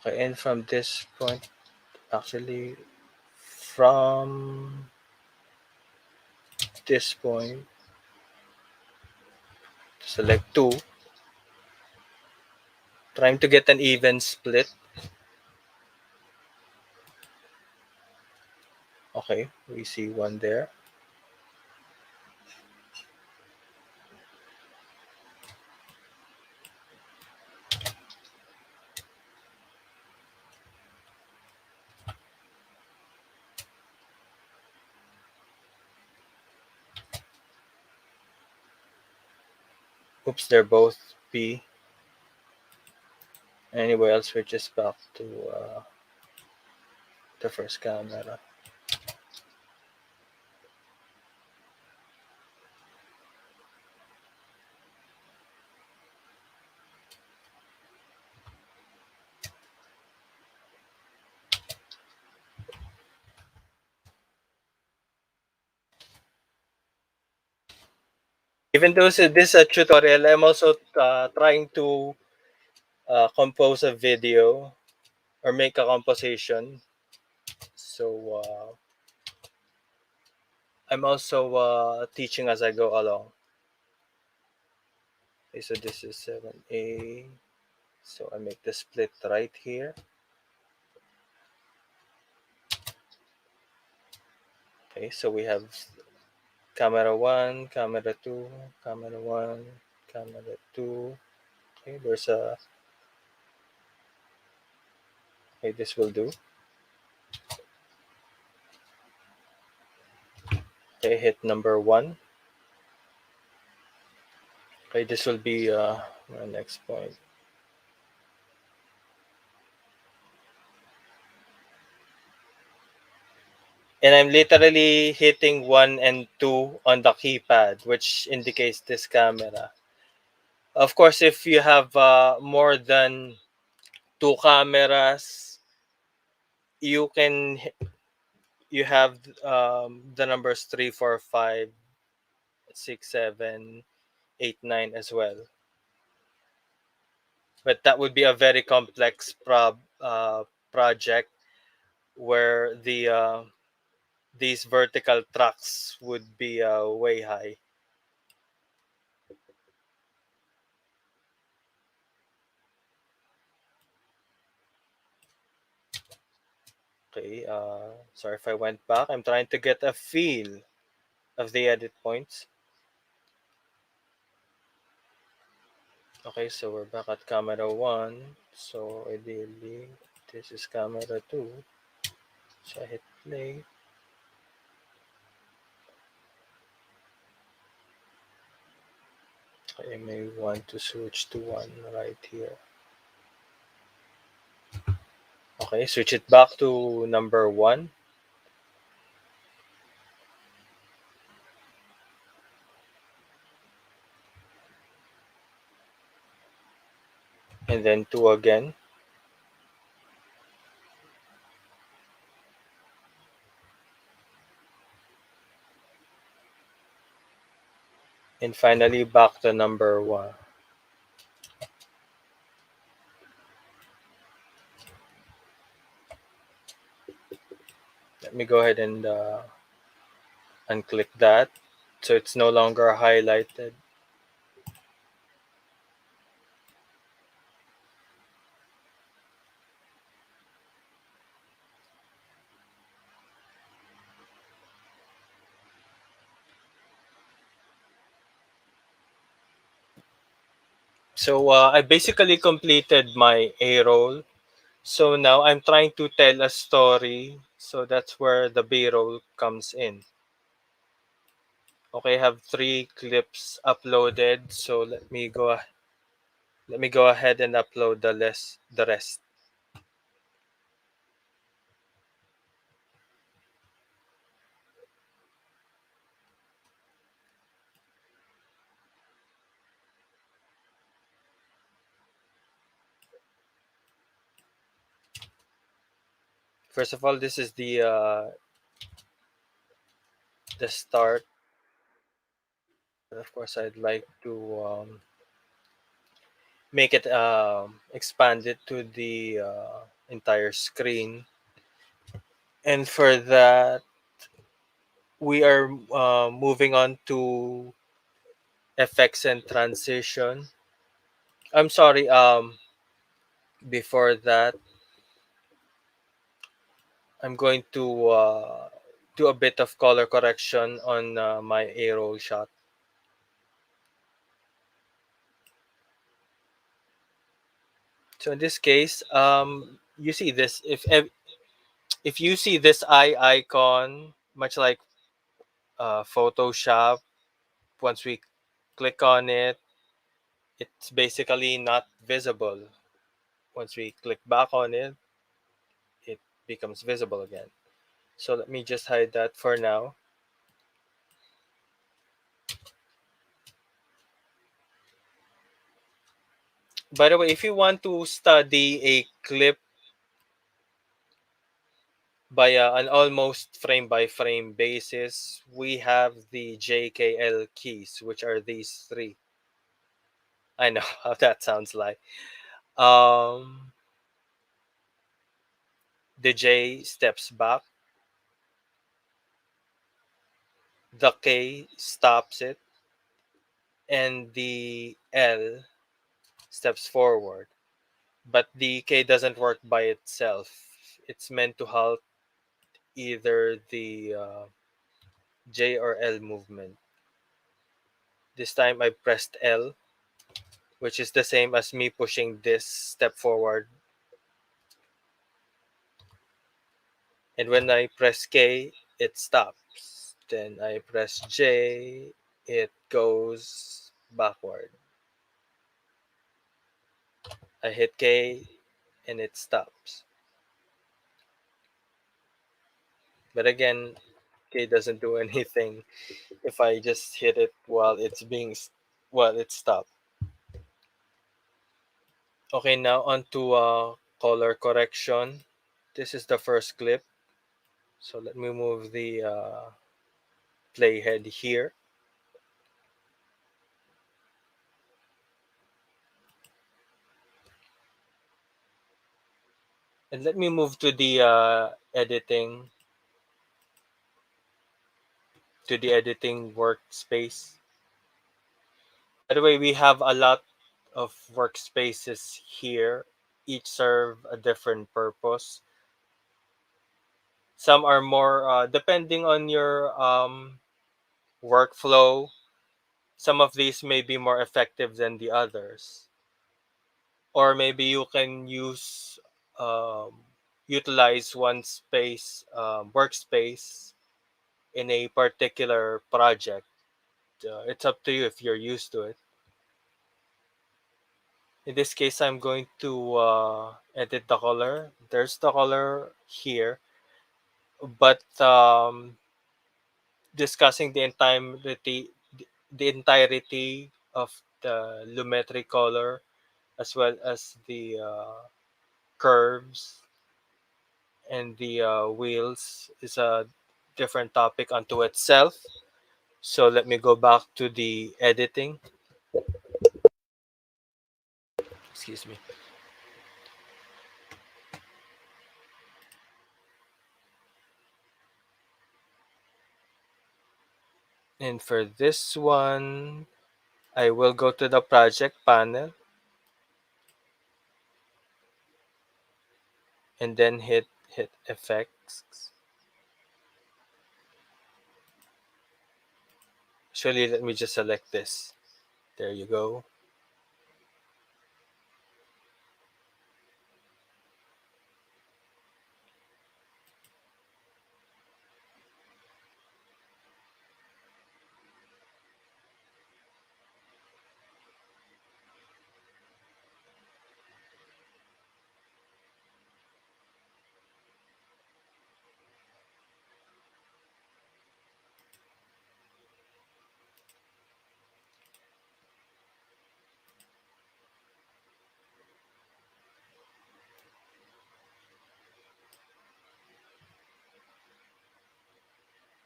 Okay, and from this point, actually, from this point, select 2, trying to get an even split. Okay, we see one there. Oops, they're both B. Anyway, I'll switch this back to the first camera. Even though this is a tutorial, I'm also trying to compose a video or make a composition. So I'm also teaching as I go along. Okay, so this is 7A. So I make the split right here. Okay, so we have camera 1, camera 2, camera 1, camera 2. Okay, there's a, okay, this will do. Okay, hit number 1. Okay, this will be my next point. And I'm literally hitting 1 and 2 on the keypad, which indicates this camera. Of course, if you have more than 2 cameras, you can you have the numbers 3, 4, 5, 6, 7, 8, 9 as well. But that would be a very complex project where these vertical tracks would be way high. Okay, sorry if I went back. I'm trying to get a feel of the edit points. Okay, so we're back at camera 1. So ideally, this is camera 2. So I hit play. I may want to switch to 1 right here. Okay, switch it back to number 1. And then 2 again. And finally back to number 1. Let me go ahead and unclick that so it's no longer highlighted. So I basically completed my A roll. So now I'm trying to tell a story. So that's where the B roll comes in. Okay, I have 3 clips uploaded. So let me go ahead and upload the rest. First of all, this is the start. Of course, I'd like to make it expanded to the entire screen. And for that, we are moving on to effects and transition. I'm sorry. Before that, I'm going to do a bit of color correction on my A-roll shot. So in this case, you see this. If you see this eye icon, much like Photoshop, once we click on it, it's basically not visible. Once we click back on it, it becomes visible again. So let me just hide that for now. By the way, if you want to study a clip by an almost frame by frame basis, we have the Jkl keys, which are these three. I know how that sounds like. Um, the J steps back, the K stops it, and the L steps forward. But the K doesn't work by itself. It's meant to halt either the J or L movement. This time I pressed L, which is the same as me pushing this step forward. And when I press K, it stops. Then I press J, it goes backward. I hit K and it stops. But again, K doesn't do anything if I just hit it while it's stopped. Okay, now on to color correction. This is the first clip. So let me move the playhead here. And let me move to the editing workspace. By the way, we have a lot of workspaces here. Each serve a different purpose. Some are more depending on your workflow. Some of these may be more effective than the others, or maybe you can utilize one space workspace in a particular project. It's up to you if you're used to it. In this case, I'm going to edit the color. There's the color here, but discussing the entirety of the Lumetri Color, as well as the curves and the wheels, is a different topic unto itself. So let me go back to the editing. Excuse me. And for this one, I will go to the project panel and then hit effects. Actually, let me just select this. There you go.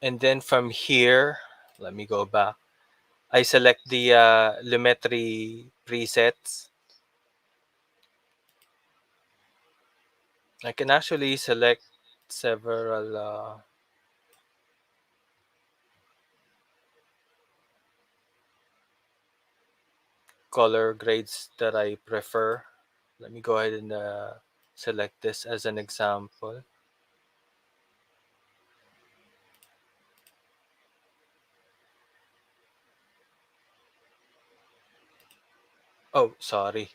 And then from here, let me go back. I select the Lumetri presets. I can actually select several color grades that I prefer. Let me go ahead and select this as an example. Oh, sorry.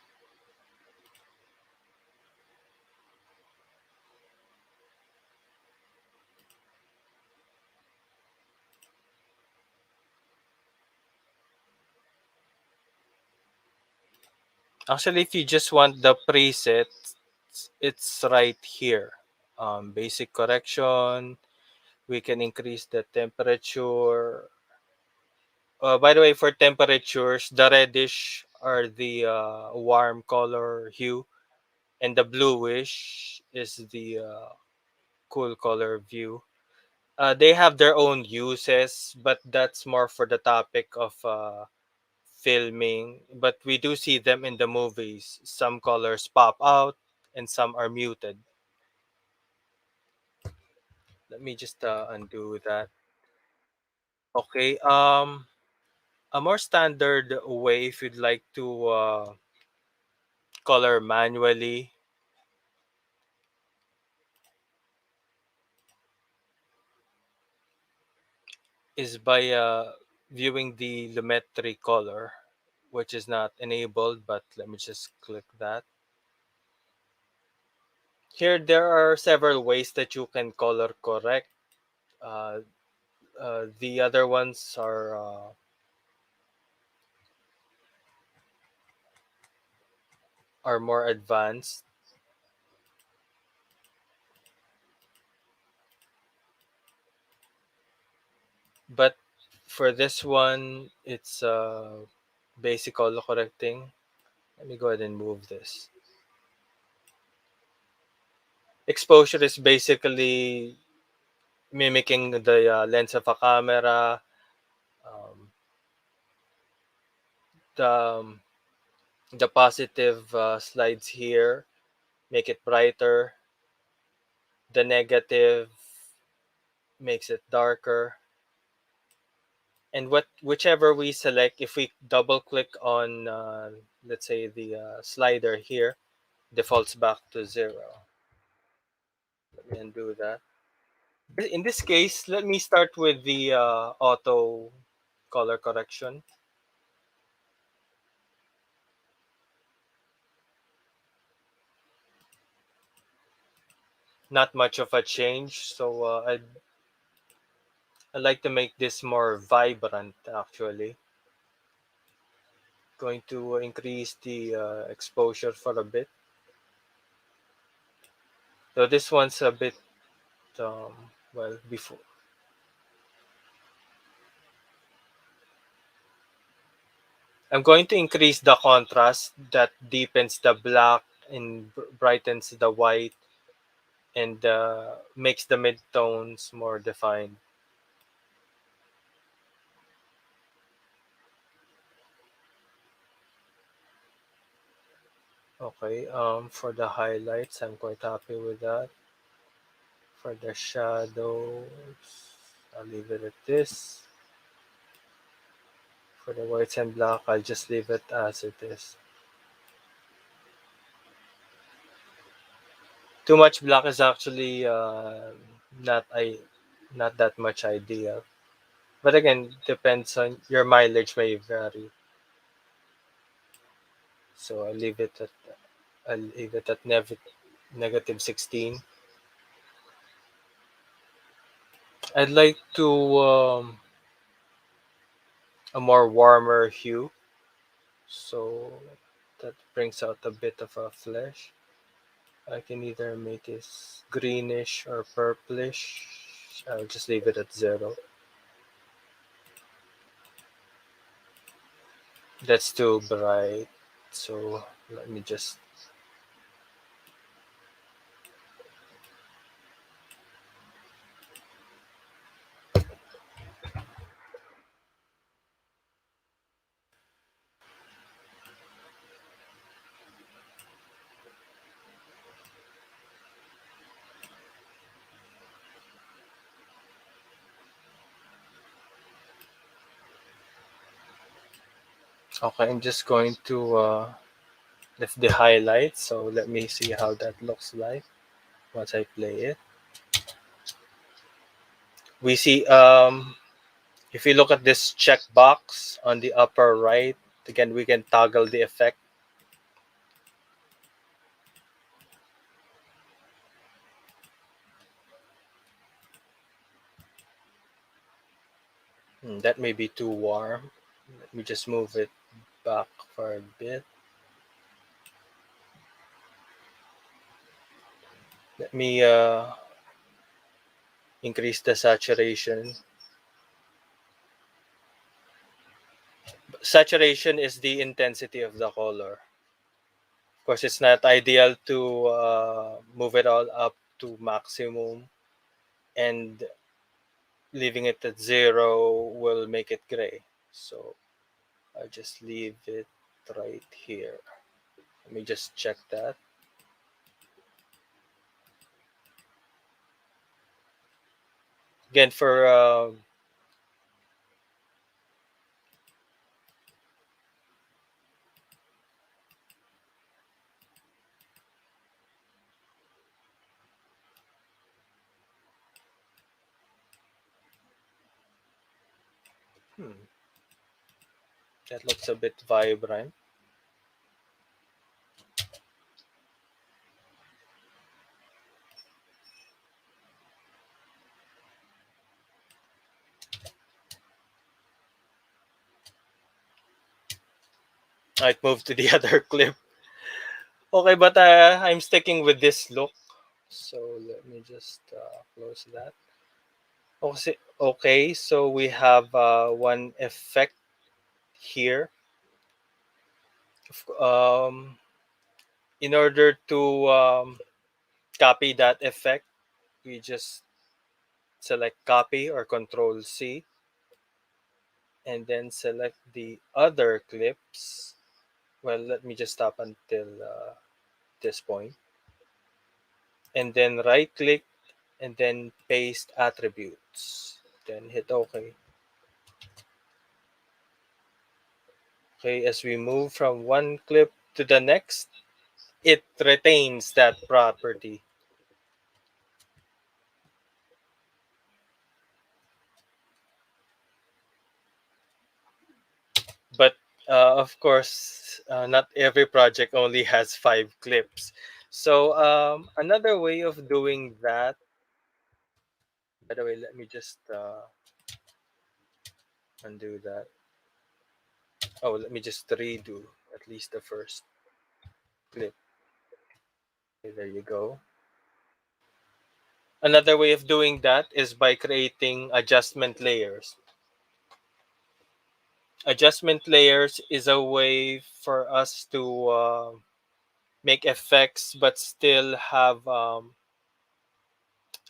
Actually, if you just want the preset, it's right here. Basic correction. We can increase the temperature. By the way, for temperatures, the reddish are the warm color hue, and the bluish is the cool color view. They have their own uses, but that's more for the topic of filming. But we do see them in the movies. Some colors pop out, and some are muted. Let me just undo that. Okay. A more standard way, if you'd like to color manually, is by viewing the Lumetri Color, which is not enabled. But let me just click that. Here, there are several ways that you can color correct. Uh, the other ones are more advanced, but for this one, it's basic color correcting. Let me go ahead and move this. Exposure is basically mimicking the lens of a camera. Um, the the positive slides here make it brighter. The negative makes it darker. And whichever we select, if we double click on, let's say, the slider here, defaults back to 0. Let me undo that. In this case, let me start with the auto color correction. Not much of a change, so I'd like to make this more vibrant actually. Going to increase the exposure for a bit. So this one's a bit, well, before. I'm going to increase the contrast that deepens the black and brightens the white and makes the midtones more defined. Okay, for the highlights, I'm quite happy with that. For the shadows, I'll leave it at this. For the whites and black, I'll just leave it as it is. Too much black is actually not I not that much ideal. But again, depends on your mileage may vary. So I'll leave it at negative 16. I'd like to a more warmer hue, so that brings out a bit of a flesh. I can either make it greenish or purplish. I'll just leave it at 0. That's too bright. So let me just. Okay, I'm just going to lift the highlights. So let me see how that looks like once I play it. We see if you look at this checkbox on the upper right, again we can toggle the effect. That may be too warm. Let me just move it back for a bit. Let me increase the saturation. Saturation is the intensity of the color. Of course, it's not ideal to move it all up to maximum, and leaving it at 0 will make it gray. So I just leave it right here. Let me just check that. Again, for that looks a bit vibrant. I'd move to the other clip. Okay, but I'm sticking with this look. So let me just close that. Okay, so we have one effect here. In order to copy that effect, we just select copy or Control C, and then select the other clips. Well, let me just stop until this point, and then right click and then paste attributes. Then hit OK. Okay, as we move from one clip to the next, it retains that property. But of course, not every project only has 5 clips. So another way of doing that, by the way, let me just undo that. Oh, let me just redo at least the first clip. Okay, there you go. Another way of doing that is by creating adjustment layers. Adjustment layers is a way for us to make effects but still have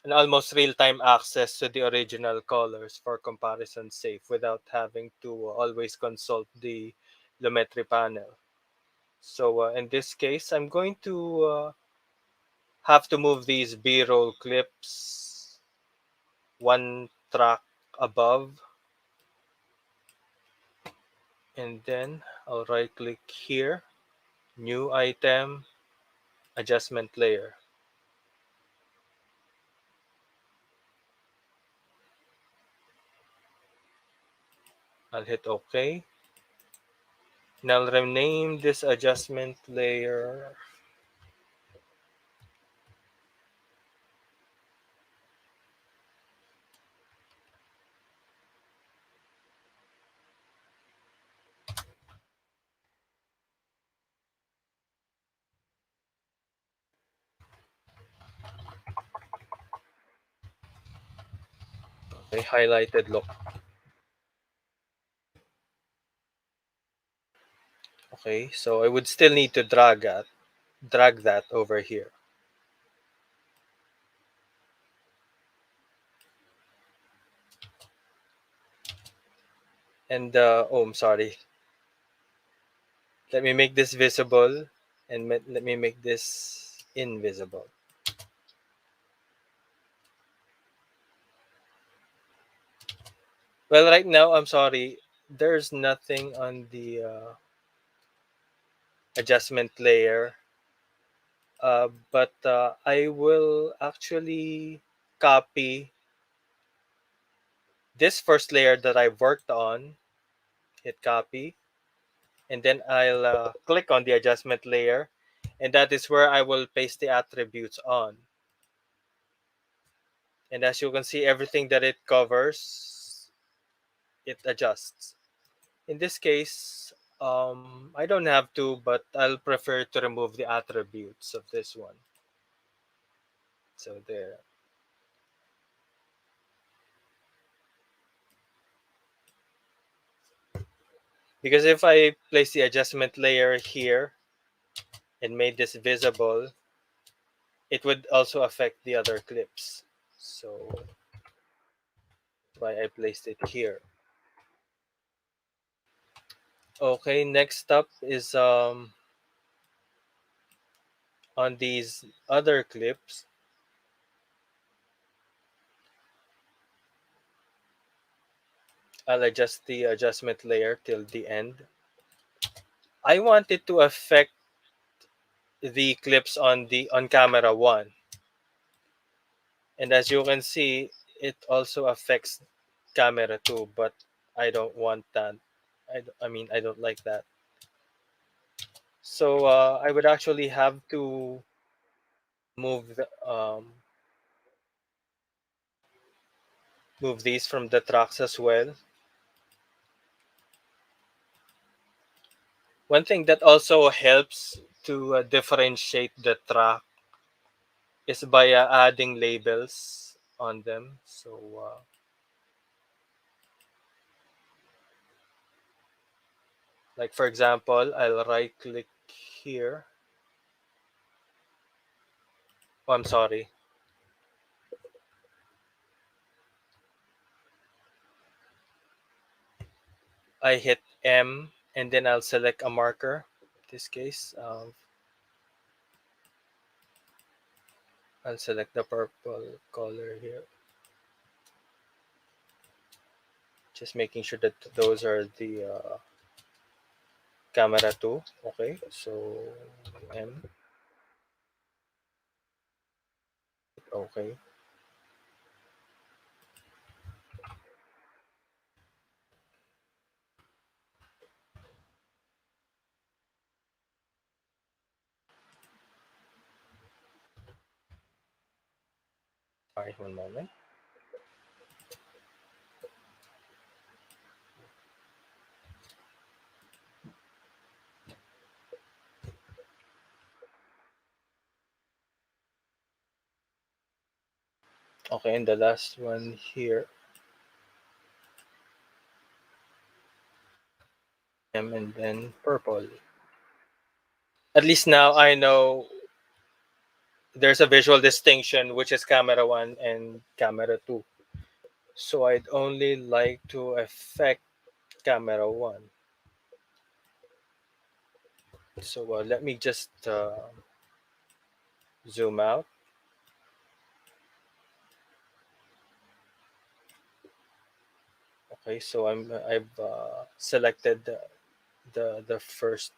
an almost real-time access to the original colors for comparison sake without having to always consult the Lumetri panel. So in this case, I'm going to have to move these B-roll clips one track above, and then I'll right click here, new item, adjustment layer. I'll hit OK. Now I'll rename this adjustment layer. Okay, highlighted look. Okay, so I would still need to drag that over here. And oh, I'm sorry. Let me make this visible, and let me make this invisible. Well, right now, I'm sorry. There's nothing on the adjustment layer. But I will actually copy this first layer that I worked on, hit copy, and then I'll click on the adjustment layer, and that is where I will paste the attributes on. And as you can see, everything that it covers, it adjusts. In this case, I don't have to, but I'll prefer to remove the attributes of this one. So there. Because if I place the adjustment layer here and made this visible, it would also affect the other clips. So why I placed it here. Okay, next up is on these other clips, I'll adjust the adjustment layer till the end. I want it to affect the clips on camera 1. And as you can see, it also affects camera 2, but I don't want that. I mean, I don't like that. So I would actually have to move move these from the tracks as well. One thing that also helps to differentiate the track is by adding labels on them. So like for example, I'll right click here. Oh, I'm sorry. I hit M and then I'll select a marker. In this case, I'll select the purple color here. Just making sure that those are the camera 2. Okay, so M. Okay. Sorry, one moment. Okay, and the last one here, M and then purple. At least now I know there's a visual distinction, which is camera 1 and camera 2. So I'd only like to affect camera 1. So let me just zoom out. Okay, so I've selected the first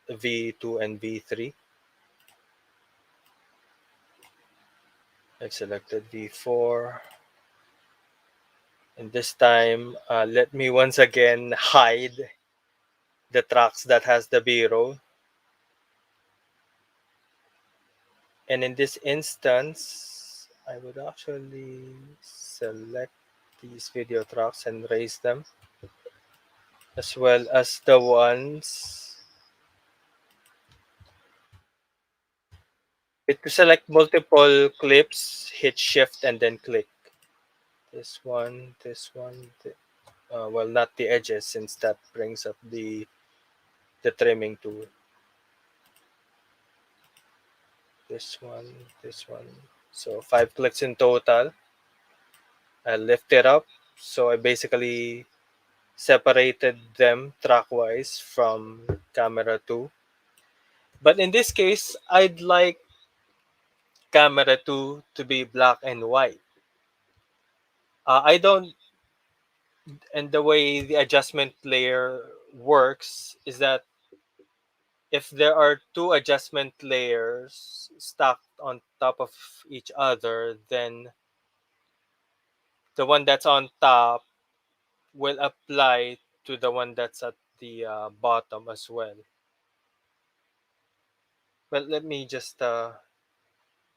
V2 and V3. I've selected V4, and this time let me once again hide the tracks that has the B-roll. And in this instance, I would actually select these video tracks and raise them, as well as the ones to select multiple clips, hit shift and then click. This one, well, not the edges, since that brings up the trimming tool. This one. So 5 clicks in total. I lift it up. So I basically separated them trackwise from camera 2. But in this case, I'd like camera 2 to be black and white. I don't, and the way the adjustment layer works is that If there are two adjustment layers stacked on top of each other, then the one that's on top will apply to the one that's at the bottom as well. But let me just,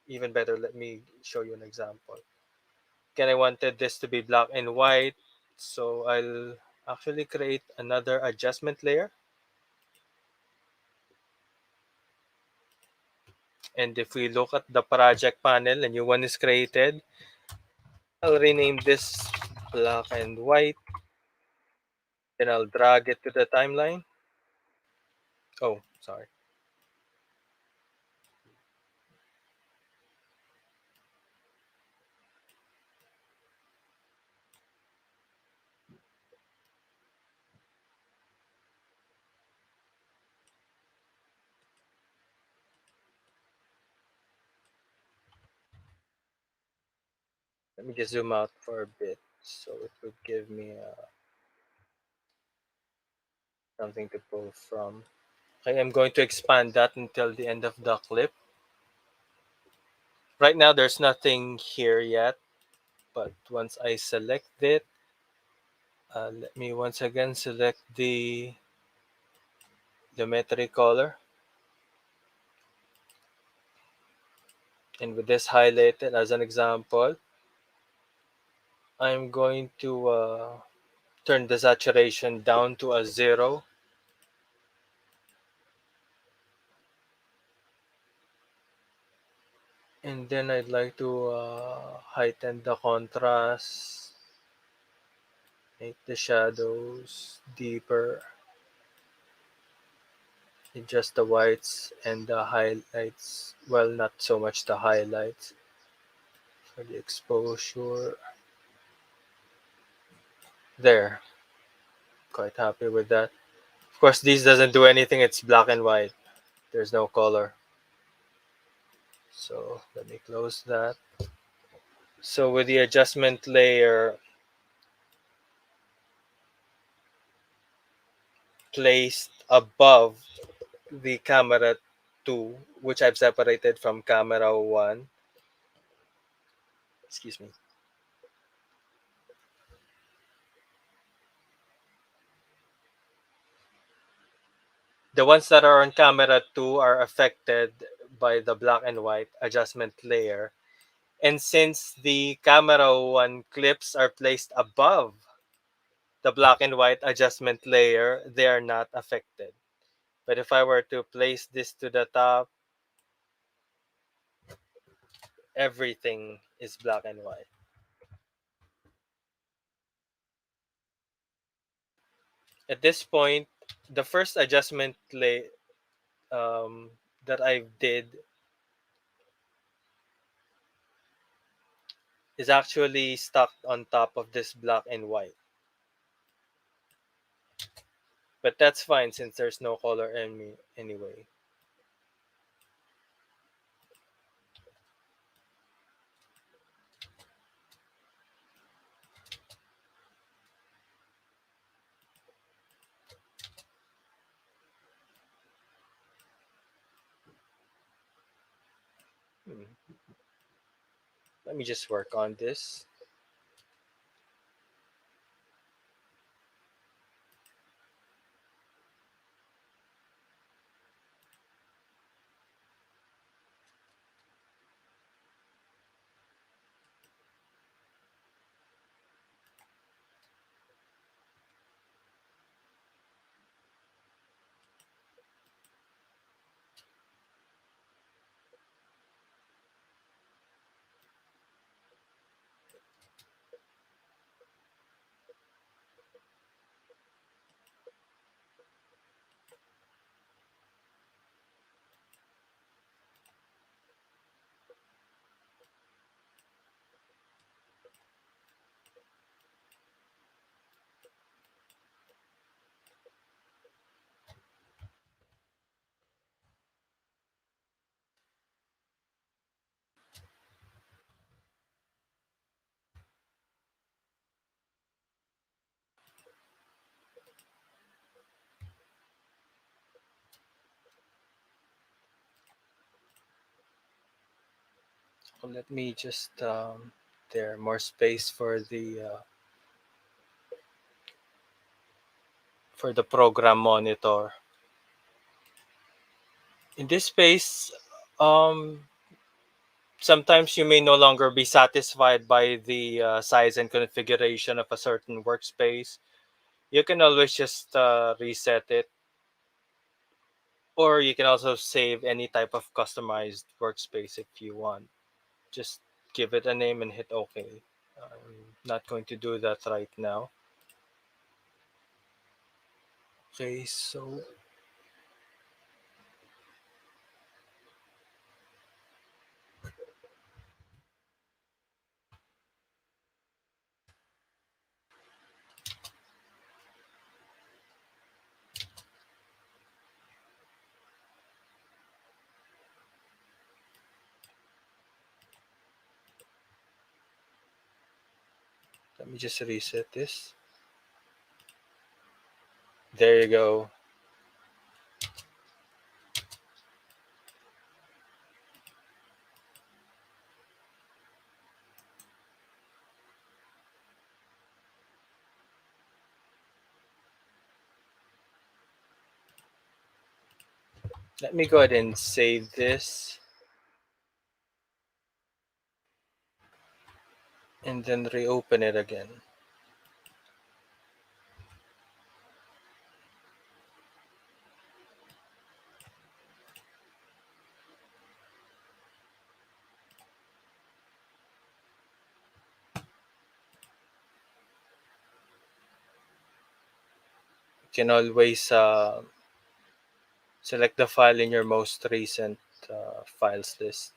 even better, let me show you an example. Again, I wanted this to be black and white, so I'll actually create another adjustment layer. And if we look at the project panel, a new one is created. I'll rename this black and white. Then I'll drag it to the timeline. Oh, sorry. Let me just zoom out for a bit so it would give me something to pull from. Okay, I'm going to expand that until the end of the clip. Right now, there's nothing here yet, but once I select it, let me once again select the Lumetri Color. And with this highlighted as an example, I'm going to turn the saturation down to a 0. And then I'd like to heighten the contrast, make the shadows deeper, adjust the whites and the highlights. Well, not so much the highlights. For the exposure, there, quite happy with that. Of course, this doesn't do anything. It's black and white. There's no color. So let me close that. So with the adjustment layer placed above the camera 2, which I've separated from camera 1, excuse me, the ones that are on camera 2 are affected by the black and white adjustment layer. And since the camera 1 clips are placed above the black and white adjustment layer, they are not affected. But if I were to place this to the top, everything is black and white. At this point, the first adjustment that I did is actually stuck on top of this black and white. But that's fine since there's no color in me anyway. Hmm. Let me just work on this. Well, let me just there more space for the program monitor. In this space, um, sometimes you may no longer be satisfied by the size and configuration of a certain workspace. You can always just reset it, or you can also save any type of customized workspace if you want. Just give it a name and hit OK. I'm not going to do that right now. Okay, so let me just reset this. There you go. Let me go ahead and save this and then reopen it again. You can always select the file in your most recent files list.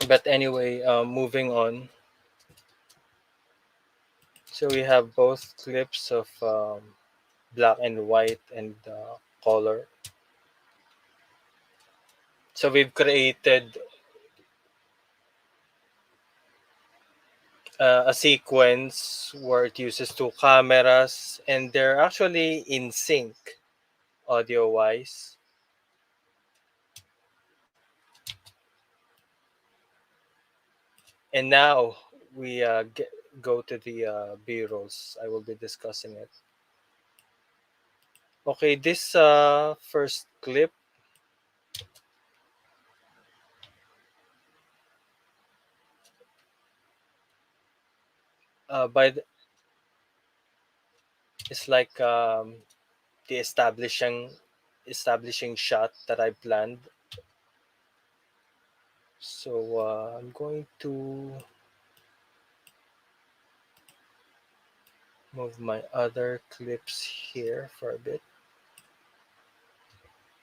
But anyway, moving on. So we have both clips of black and white and color. So we've created a sequence where it uses two cameras and they're actually in sync audio wise. And now we go to the B rolls. I will be discussing it. Okay, this first clip by the, it's like the establishing shot that I planned. So I'm going to move my other clips here for a bit.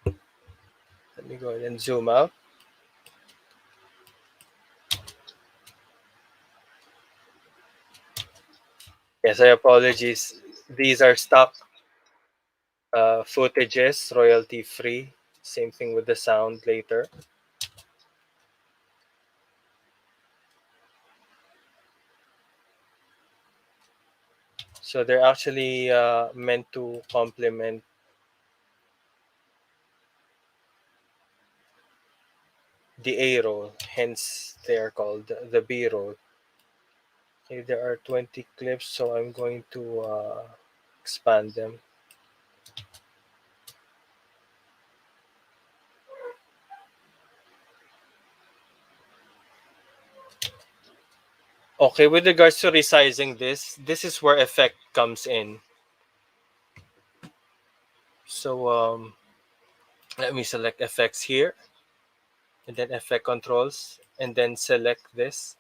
Let me go ahead and zoom out. Yes, I apologies. These are stock footages, royalty free. Same thing with the sound later. So they're actually meant to complement the A roll, hence they are called the B roll. Okay, there are 20 clips, so I'm going to expand them. Okay, with regards to resizing this is where effect comes in. So let me select effects here, and then effect controls, and then select this.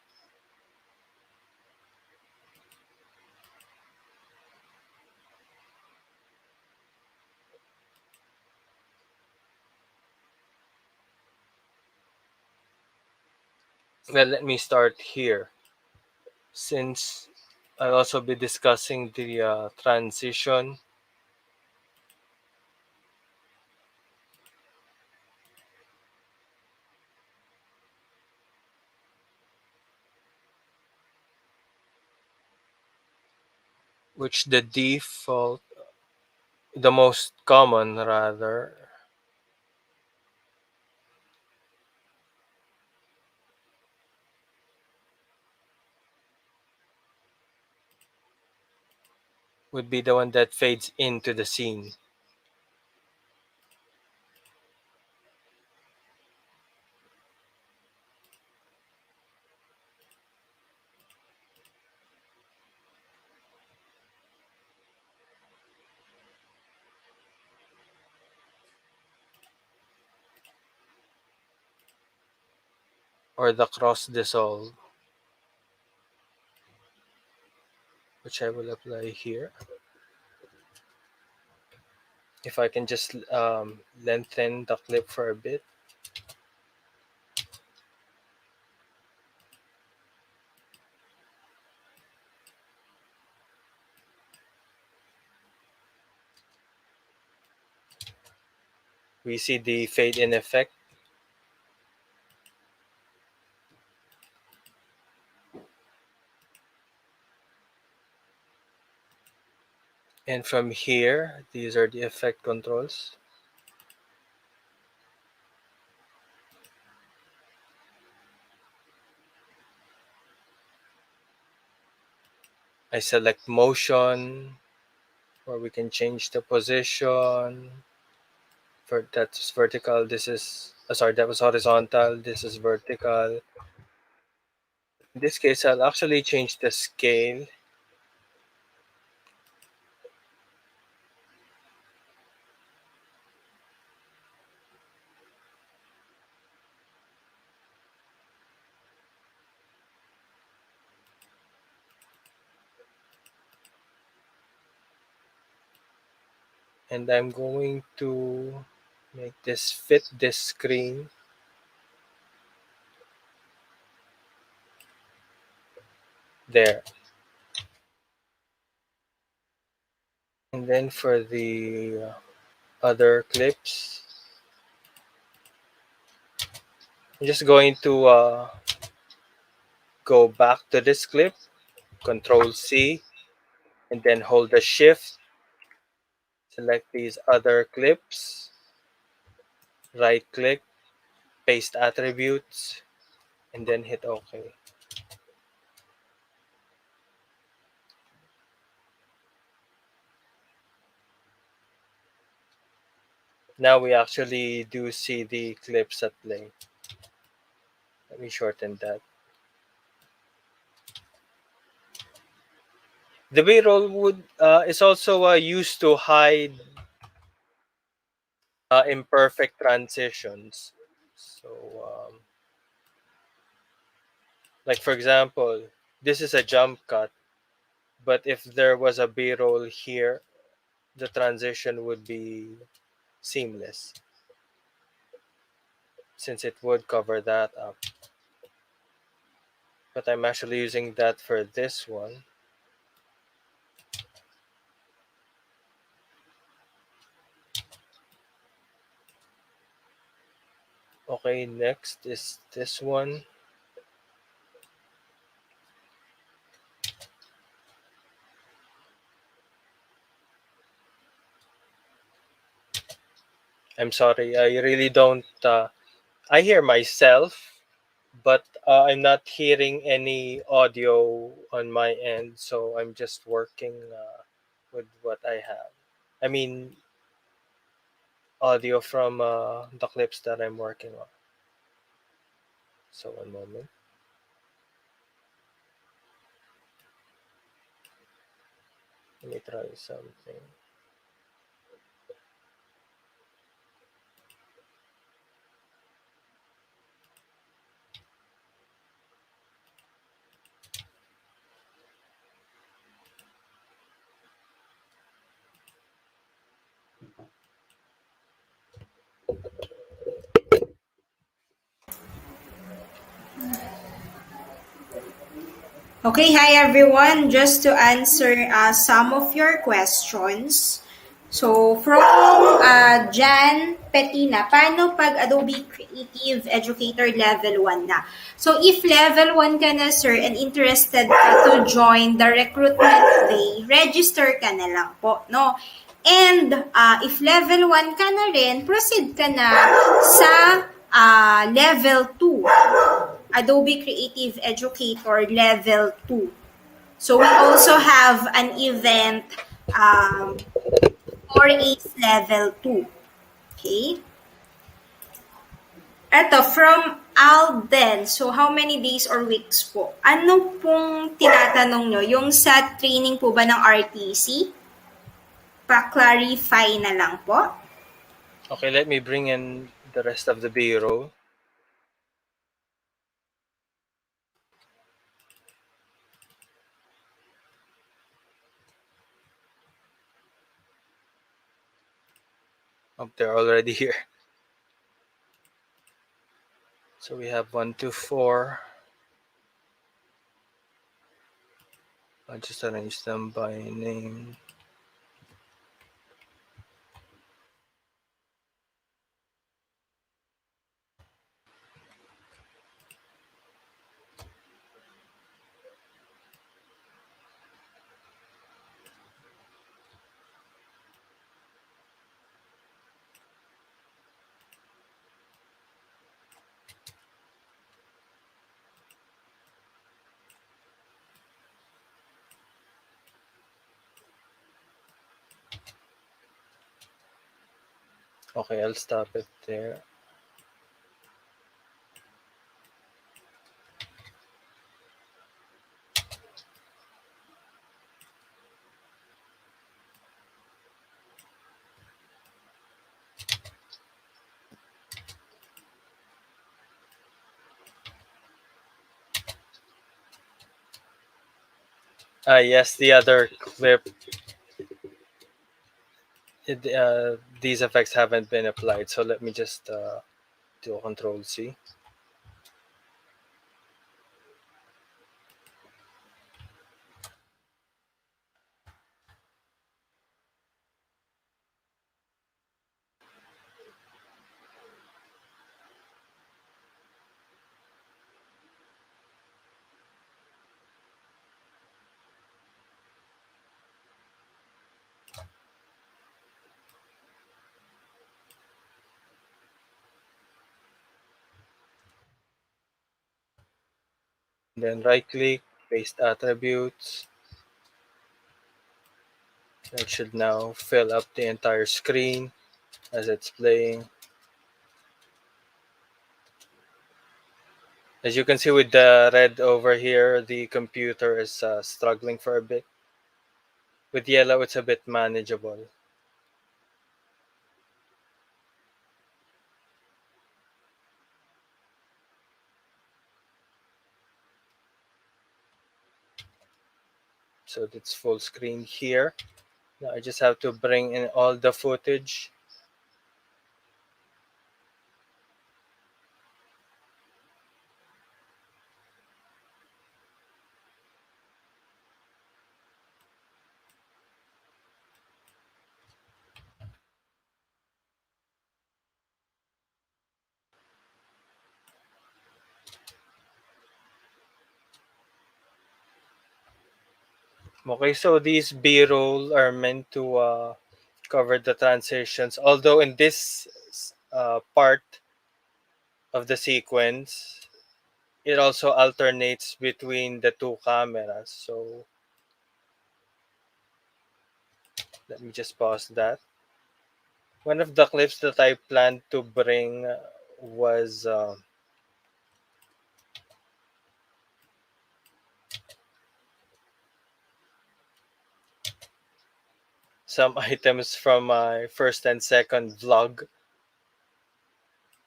Well, let me start here, since I'll also be discussing the transition. Which the default, the most common rather, would be the one that fades into the scene, or the cross dissolve, which I will apply here. If I can just lengthen the clip for a bit. We see the fade in effect. And from here, these are the effect controls. I select motion, where we can change the position. For that's vertical, this is sorry, that was horizontal, this is vertical. In this case, I'll actually change the scale. And I'm going to make this fit this screen. There. And then for the other clips, I'm just going to go back to this clip, Control C, and then hold the Shift, select these other clips, right click, paste attributes, and then hit OK. Now we actually do see the clips at play. Let me shorten that. The B-roll would is also used to hide imperfect transitions. So, like for example, this is a jump cut, but if there was a B-roll here, the transition would be seamless, since it would cover that up. But I'm actually using that for this one. Okay, next is this one. I'm sorry, I really don't. I hear myself, but I'm not hearing any audio on my end, so I'm just working with what I have. I mean, audio from the clips that I'm working on. So, one moment. Let me try something. Okay, hi everyone. Just to answer some of your questions. So, from Jan Petina, paano pag Adobe Creative Educator Level 1 na? So, if Level 1 ka na, sir, and interested ka to join the recruitment day, register ka na lang po, no? And if Level 1 ka na rin, proceed ka na sa Level 2. Adobe Creative Educator Level 2. So we also have an event for ACE Level 2. Okay? Ito, from Alden. So, how many days or weeks po? Ano pong tinatanong nyo? Yung sa training po ba ng RTC? Pa-clarify na lang po. Okay, let me bring in the rest of the B-roll. Oh, they're already here. So we have 1, 2, 4. I'll just arrange them by name. Okay, I'll stop it there. Yes, the other clip, these effects haven't been applied. So let me just do a Control C. Then right click, paste attributes. That should now fill up the entire screen as it's playing. As you can see with the red over here, the computer is struggling for a bit. With yellow, it's a bit manageable. So it's full screen here. Now I just have to bring in all the footage. Okay, so these B-roll are meant to cover the transitions. Although in this part of the sequence, it also alternates between the two cameras. So let me just pause that. One of the clips that I planned to bring was some items from my first and second vlog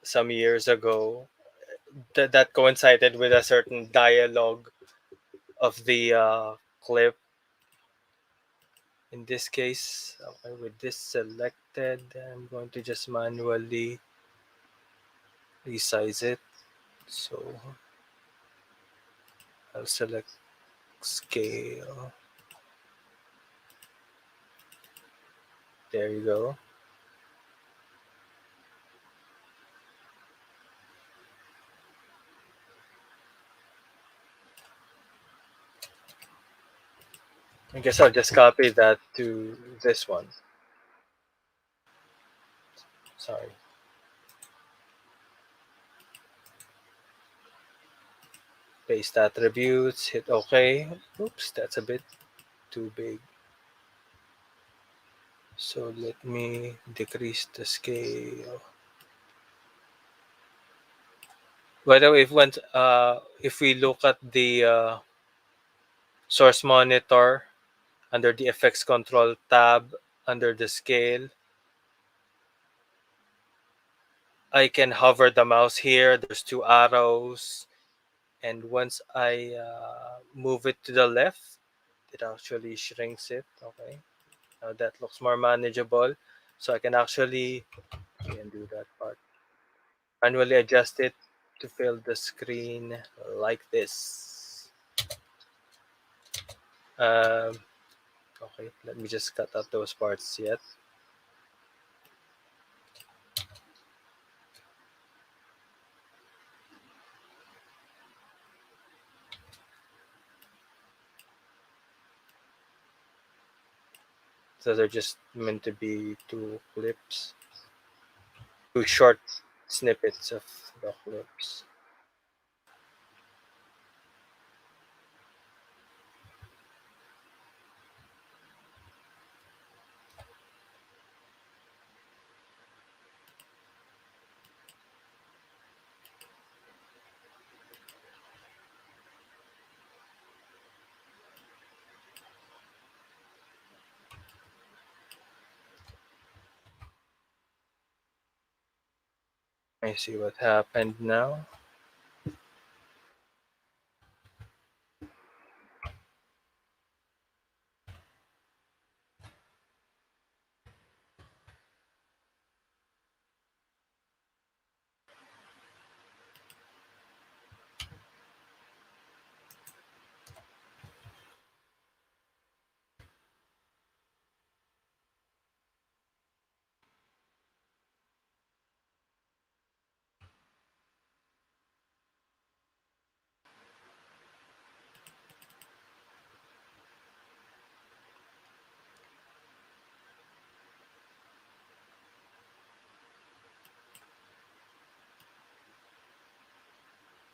some years ago that coincided with a certain dialogue of the clip. In this case, okay, with this selected, I'm going to just manually resize it. So I'll select scale. There you go. I guess I'll just copy that to this one. Sorry. Paste attributes, hit OK. Oops, that's a bit too big. So let me decrease the scale. By the way, if we look at the source monitor under the effects control tab under the scale, I can hover the mouse here. There's two arrows, and once I move it to the left, it actually shrinks it. Okay, now that looks more manageable. So I can actually do that part. Manually adjust it to fill the screen like this. Um, okay, let me just cut out those parts yet. So they're just meant to be two clips, two short snippets of the clips. I see what happened now.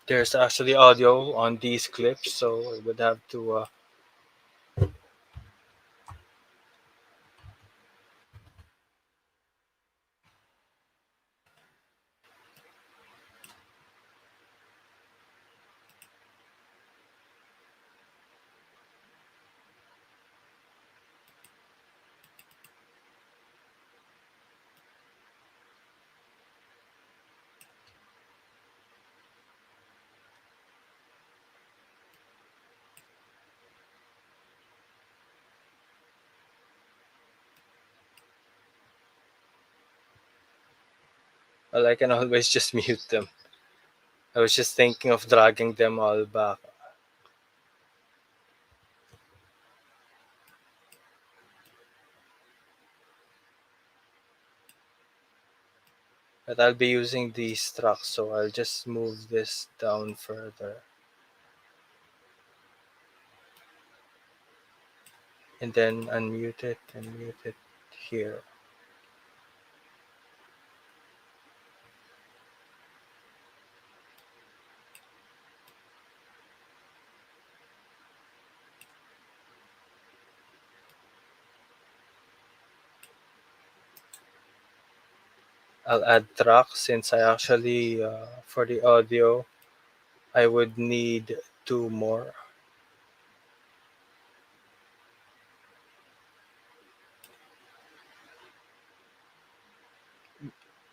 There's actually audio on these clips, so I would have to. Well, I can always just mute them. I was just thinking of dragging them all back. But I'll be using these tracks, so I'll just move this down further. And then unmute it and mute it here. I'll add tracks since I actually, for the audio, I would need two more.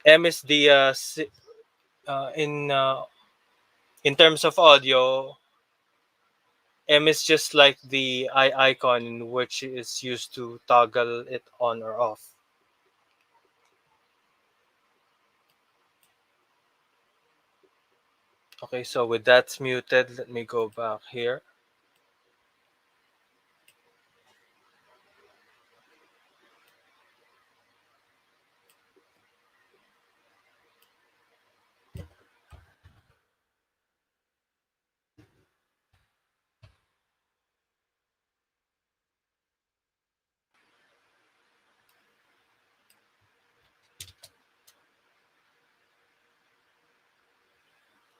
M is the in terms of audio, M is just like the eye icon, which is used to toggle it on or off. Okay, so with that's muted, let me go back here.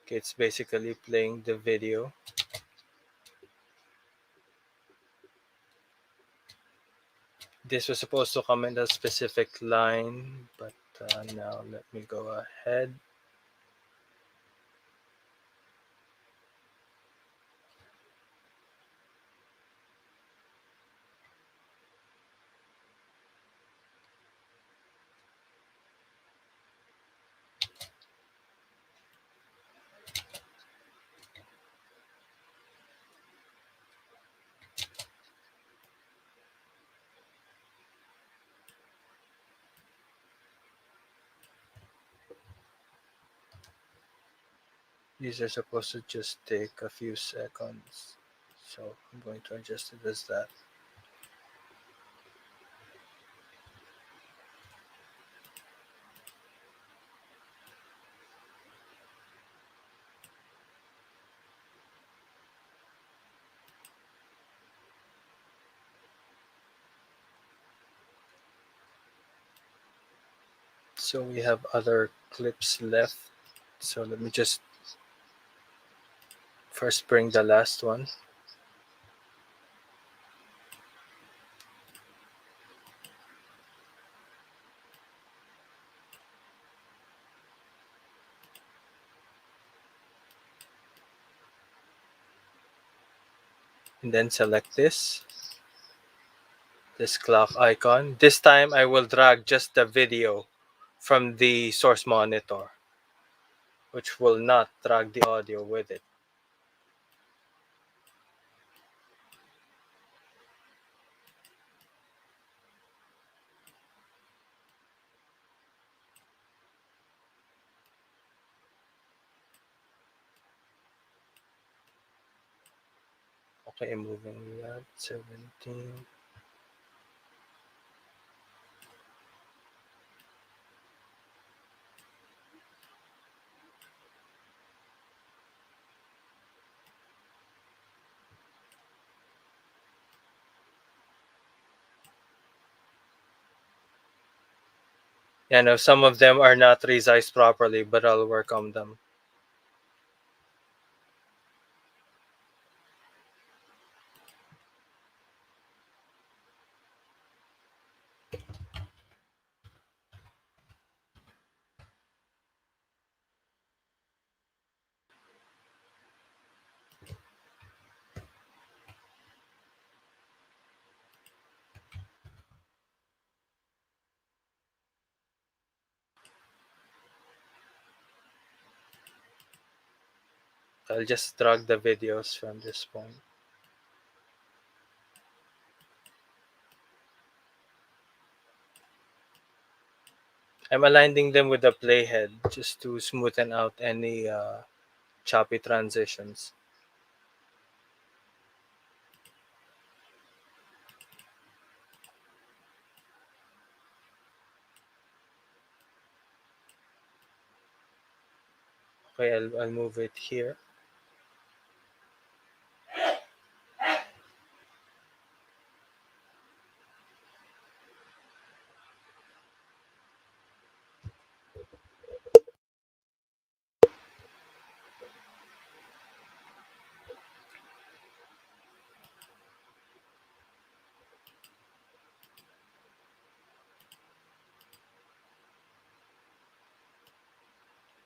Okay, it's basically playing the video. This was supposed to come in a specific line, but now let me go ahead. These are supposed to just take a few seconds. So I'm going to adjust it as that. So we have other clips left. So let me just first bring the last one. And then select this clock icon. This time I will drag just the video from the source monitor, which will not drag the audio with it. Okay, moving that 17. Yeah, no, some of them are not resized properly, but I'll work on them. I'll just drag the videos from this point. I'm aligning them with the playhead just to smoothen out any choppy transitions. Okay, I'll move it here.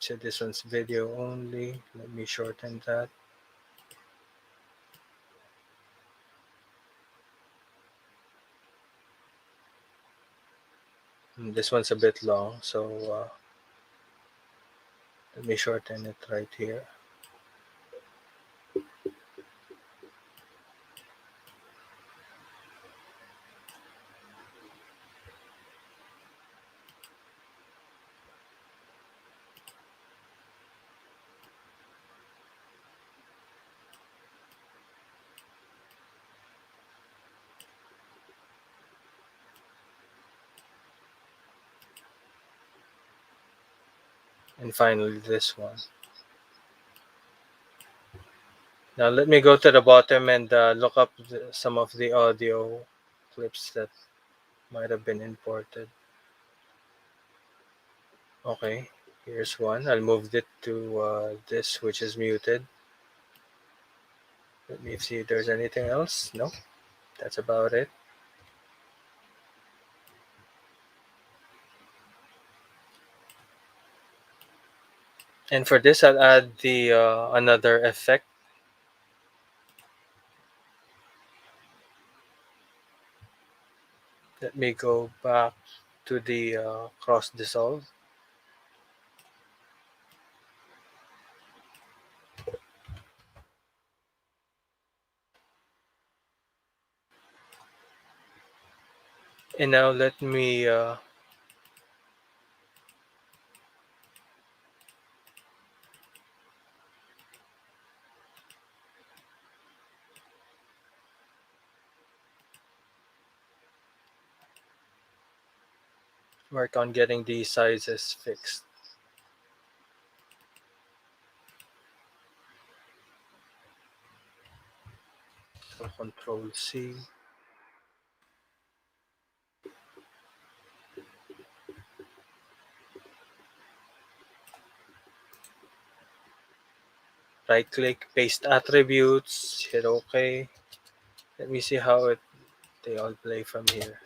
So this one's video only. Let me shorten that. This one's a bit long, so Let me shorten it right here. And finally this one. Now let me go to the bottom and look up some of the audio clips that might have been imported. Okay, here's one. I'll move it to this, which is muted. Let me see if there's anything else. No, that's about it. And for this, I'll add the another effect. Let me go back to the cross dissolve. And now let me work on getting these sizes fixed. So Control C. Right click, paste attributes, hit OK. Let me see how they all play from here.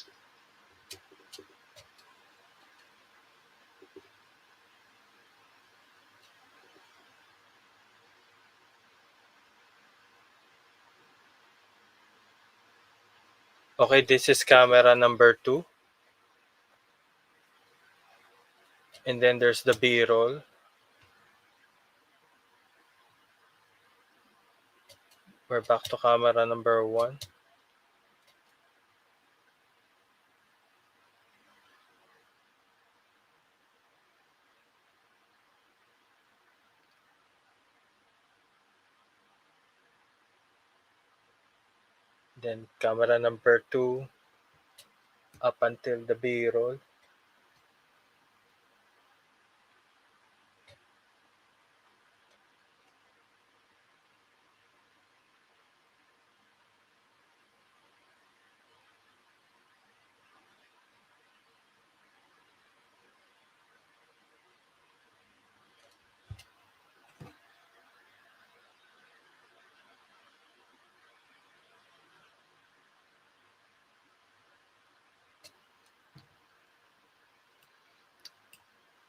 Okay, this is camera number 2. And then there's the B-roll. We're back to camera number 1. Then camera number 2 up until the B-roll.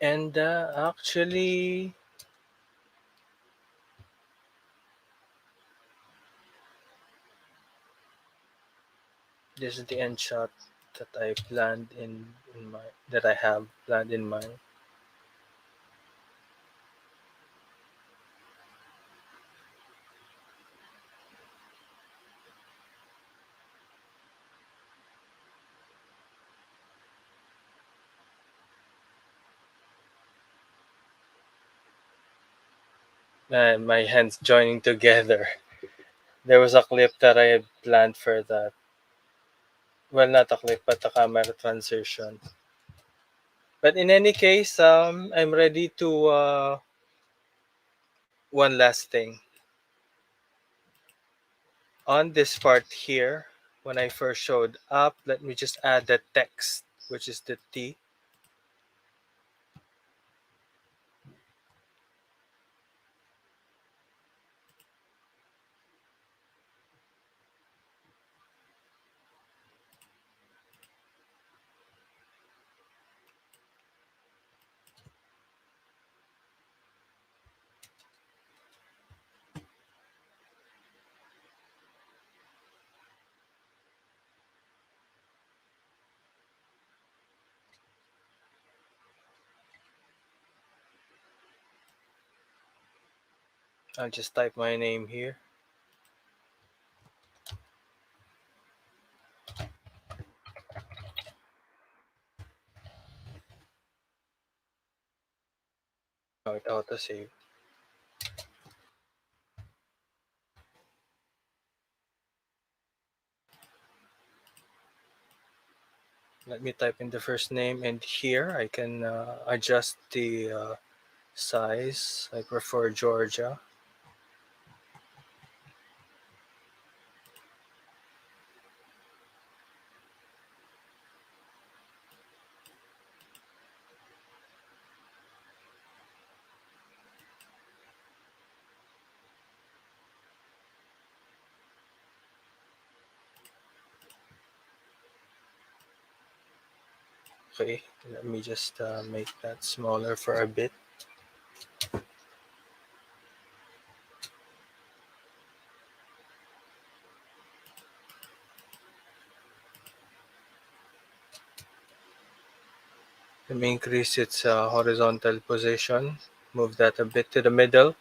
And actually, this is the end shot that I planned in my that I have planned in mind. And my hands joining together. There was a clip that I had planned for that. Well, not a clip, but a camera transition. But in any case, I'm ready to one last thing. On this part here, when I first showed up, let me just add the text, which is the T. I'll just type my name here. Oh, it auto save. Let me type in the first name, and here I can adjust the size. I prefer Georgia. Okay, let me just make that smaller for a bit. Let me increase its horizontal position. Move that a bit to the middle.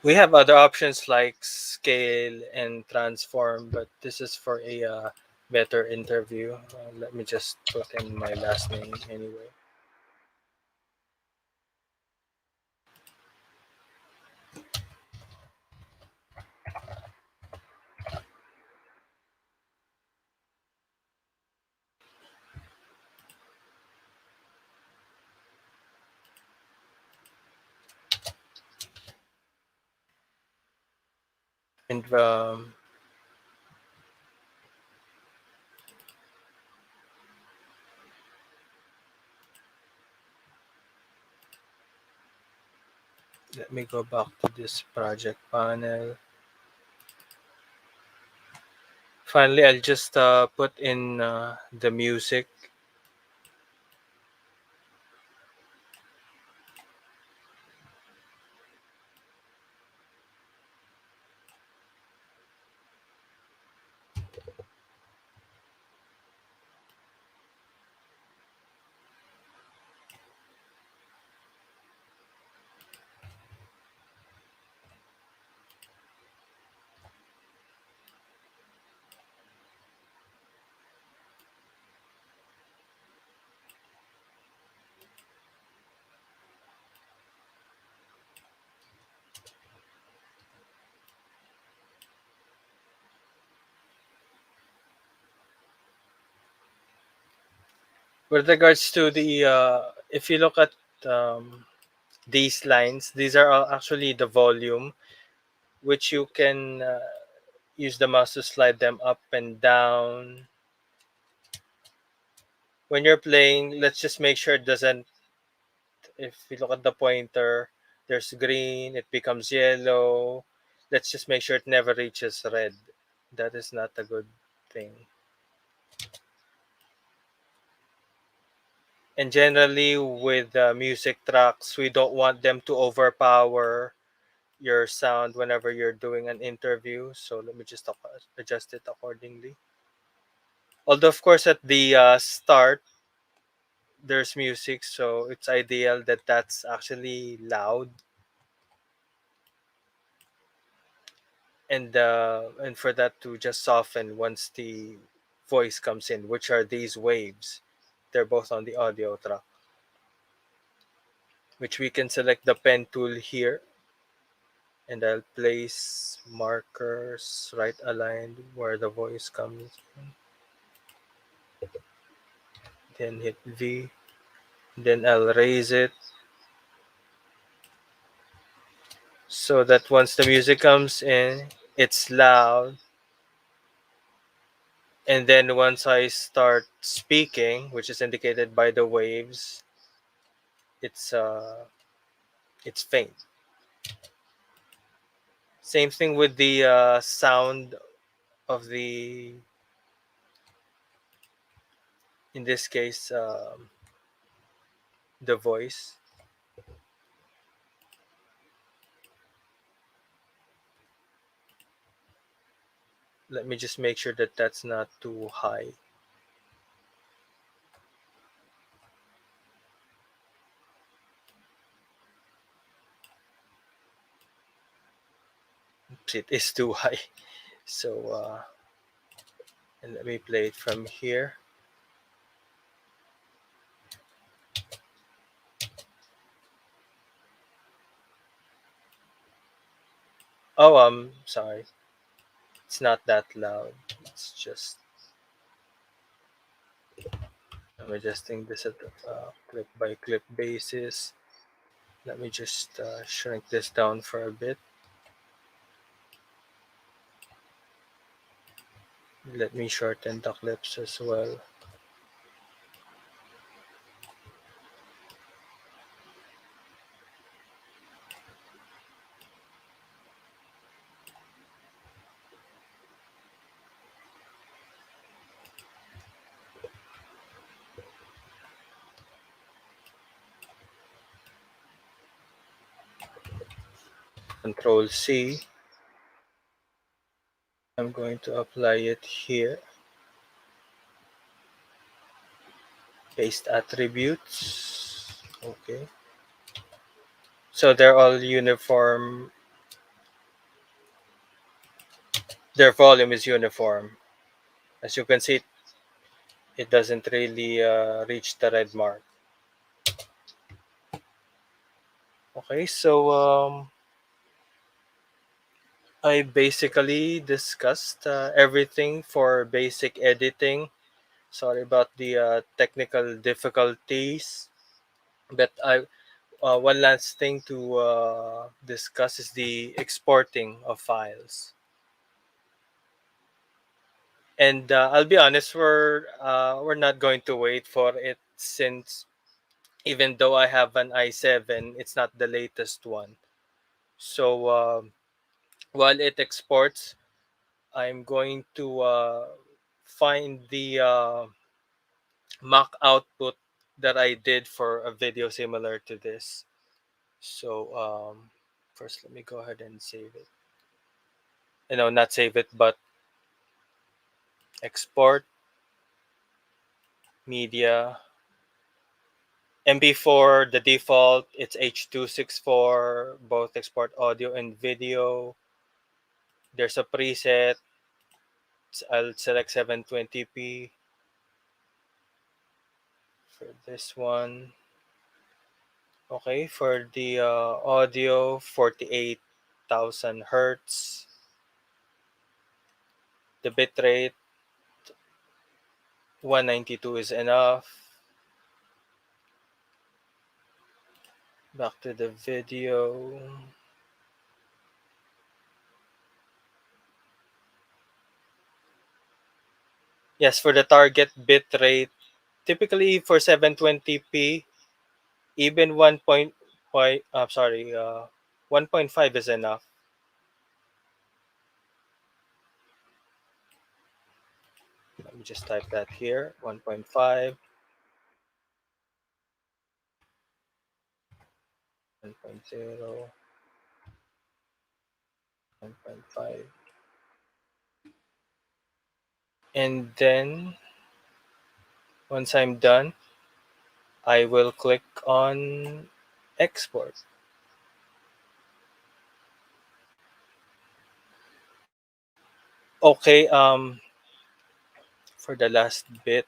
We have other options like scale and transform, but this is for a better interview. Let me just put in my last name anyway. And let me go back to this project panel. Finally, I'll just put in the music. With regards to the, if you look at these lines, these are all actually the volume, which you can use the mouse to slide them up and down. When you're playing, let's just make sure it doesn't, if you look at the pointer, there's green, it becomes yellow. Let's just make sure it never reaches red. That is not a good thing. And generally, with music tracks, we don't want them to overpower your sound whenever you're doing an interview. So let me just adjust it accordingly. Although, of course, at the start, there's music, so it's ideal that that's actually loud, and for that to just soften once the voice comes in, which are these waves. They're both on the audio track, which we can select the pen tool here, and I'll place markers right aligned where the voice comes in. Then hit V. Then I'll raise it so that once the music comes in, it's loud. And then once I start speaking, which is indicated by the waves, it's it's faint. Same thing with the sound of the, in this case, the voice. Let me just make sure that that's not too high. It is too high. So and let me play it from here. Oh, sorry. It's not that loud. It's just I'm adjusting this at clip by clip basis. Let me just shrink this down for a bit. Let me shorten the clips as well. Control C. I'm going to apply it here. Paste attributes. Okay. So they're all uniform. Their volume is uniform. As you can see, it doesn't really reach the red mark. Okay, so I basically discussed everything for basic editing. Sorry about the technical difficulties, but I one last thing to discuss is the exporting of files. And I'll be honest, we're not going to wait for it, since even though I have an i7, it's not the latest one. So while it exports, I'm going to find the mock output that I did for a video similar to this. So first, let me go ahead and save it. Not save it, but export media. MP4, the default, it's H.264, both export audio and video. There's a preset. I'll select 720p for this one. Okay, for the audio, 48,000 hertz. The bitrate, 192 is enough. Back to the video. Yes, for the target bitrate, typically for 720p, even 1.5 is enough. Let me just type that here, 1.5, 1.0, 1.5. And then once I'm done, I will click on export. Okay, for the last bit,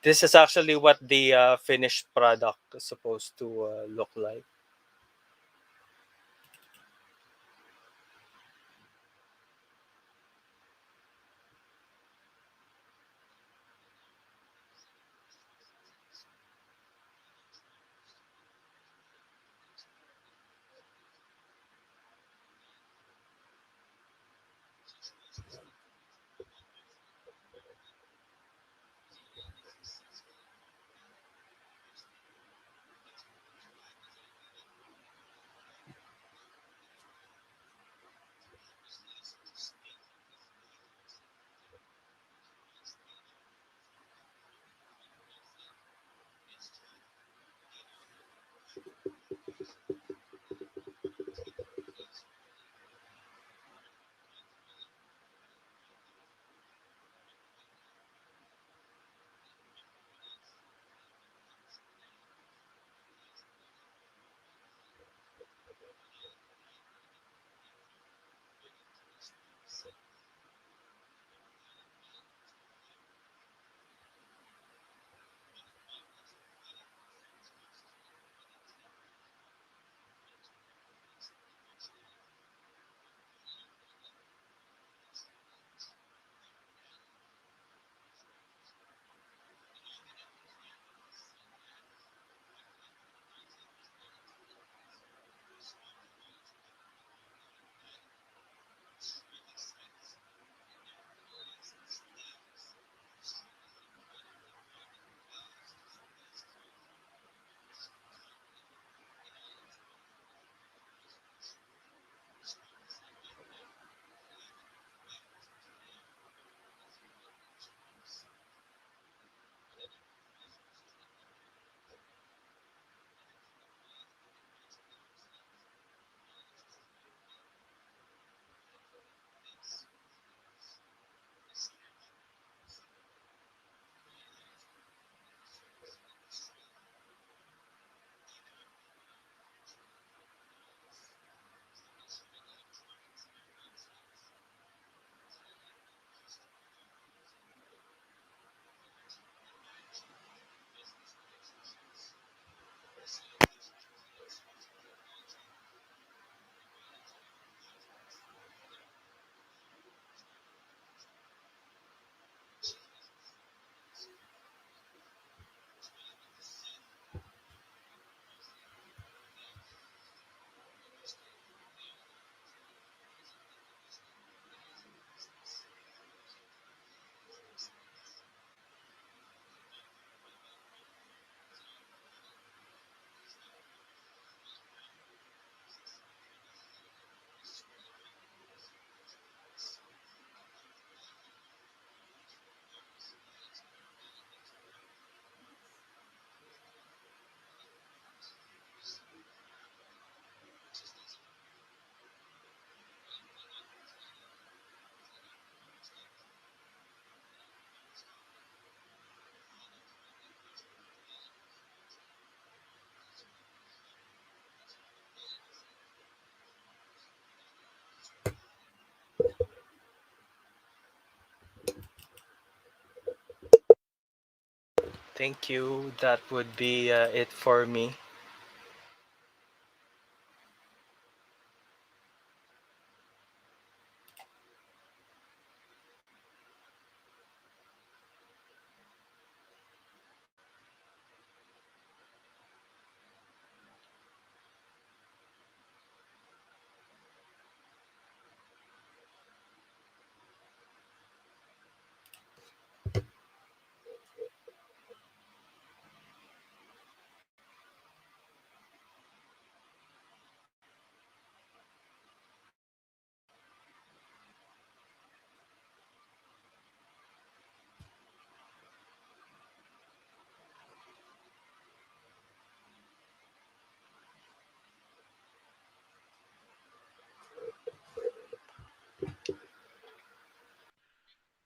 this is actually what the finished product is supposed to look like. Thank you. That would be it for me.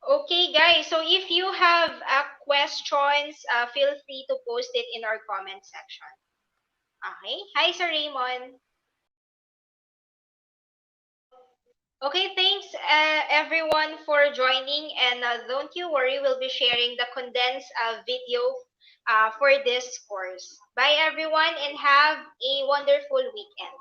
Okay, guys. So if you have questions, feel free to post it in our comment section. Okay. Hi, Sir Raymond. Okay, thanks everyone for joining. And don't you worry, we'll be sharing the condensed video for this course. Bye, everyone, and have a wonderful weekend.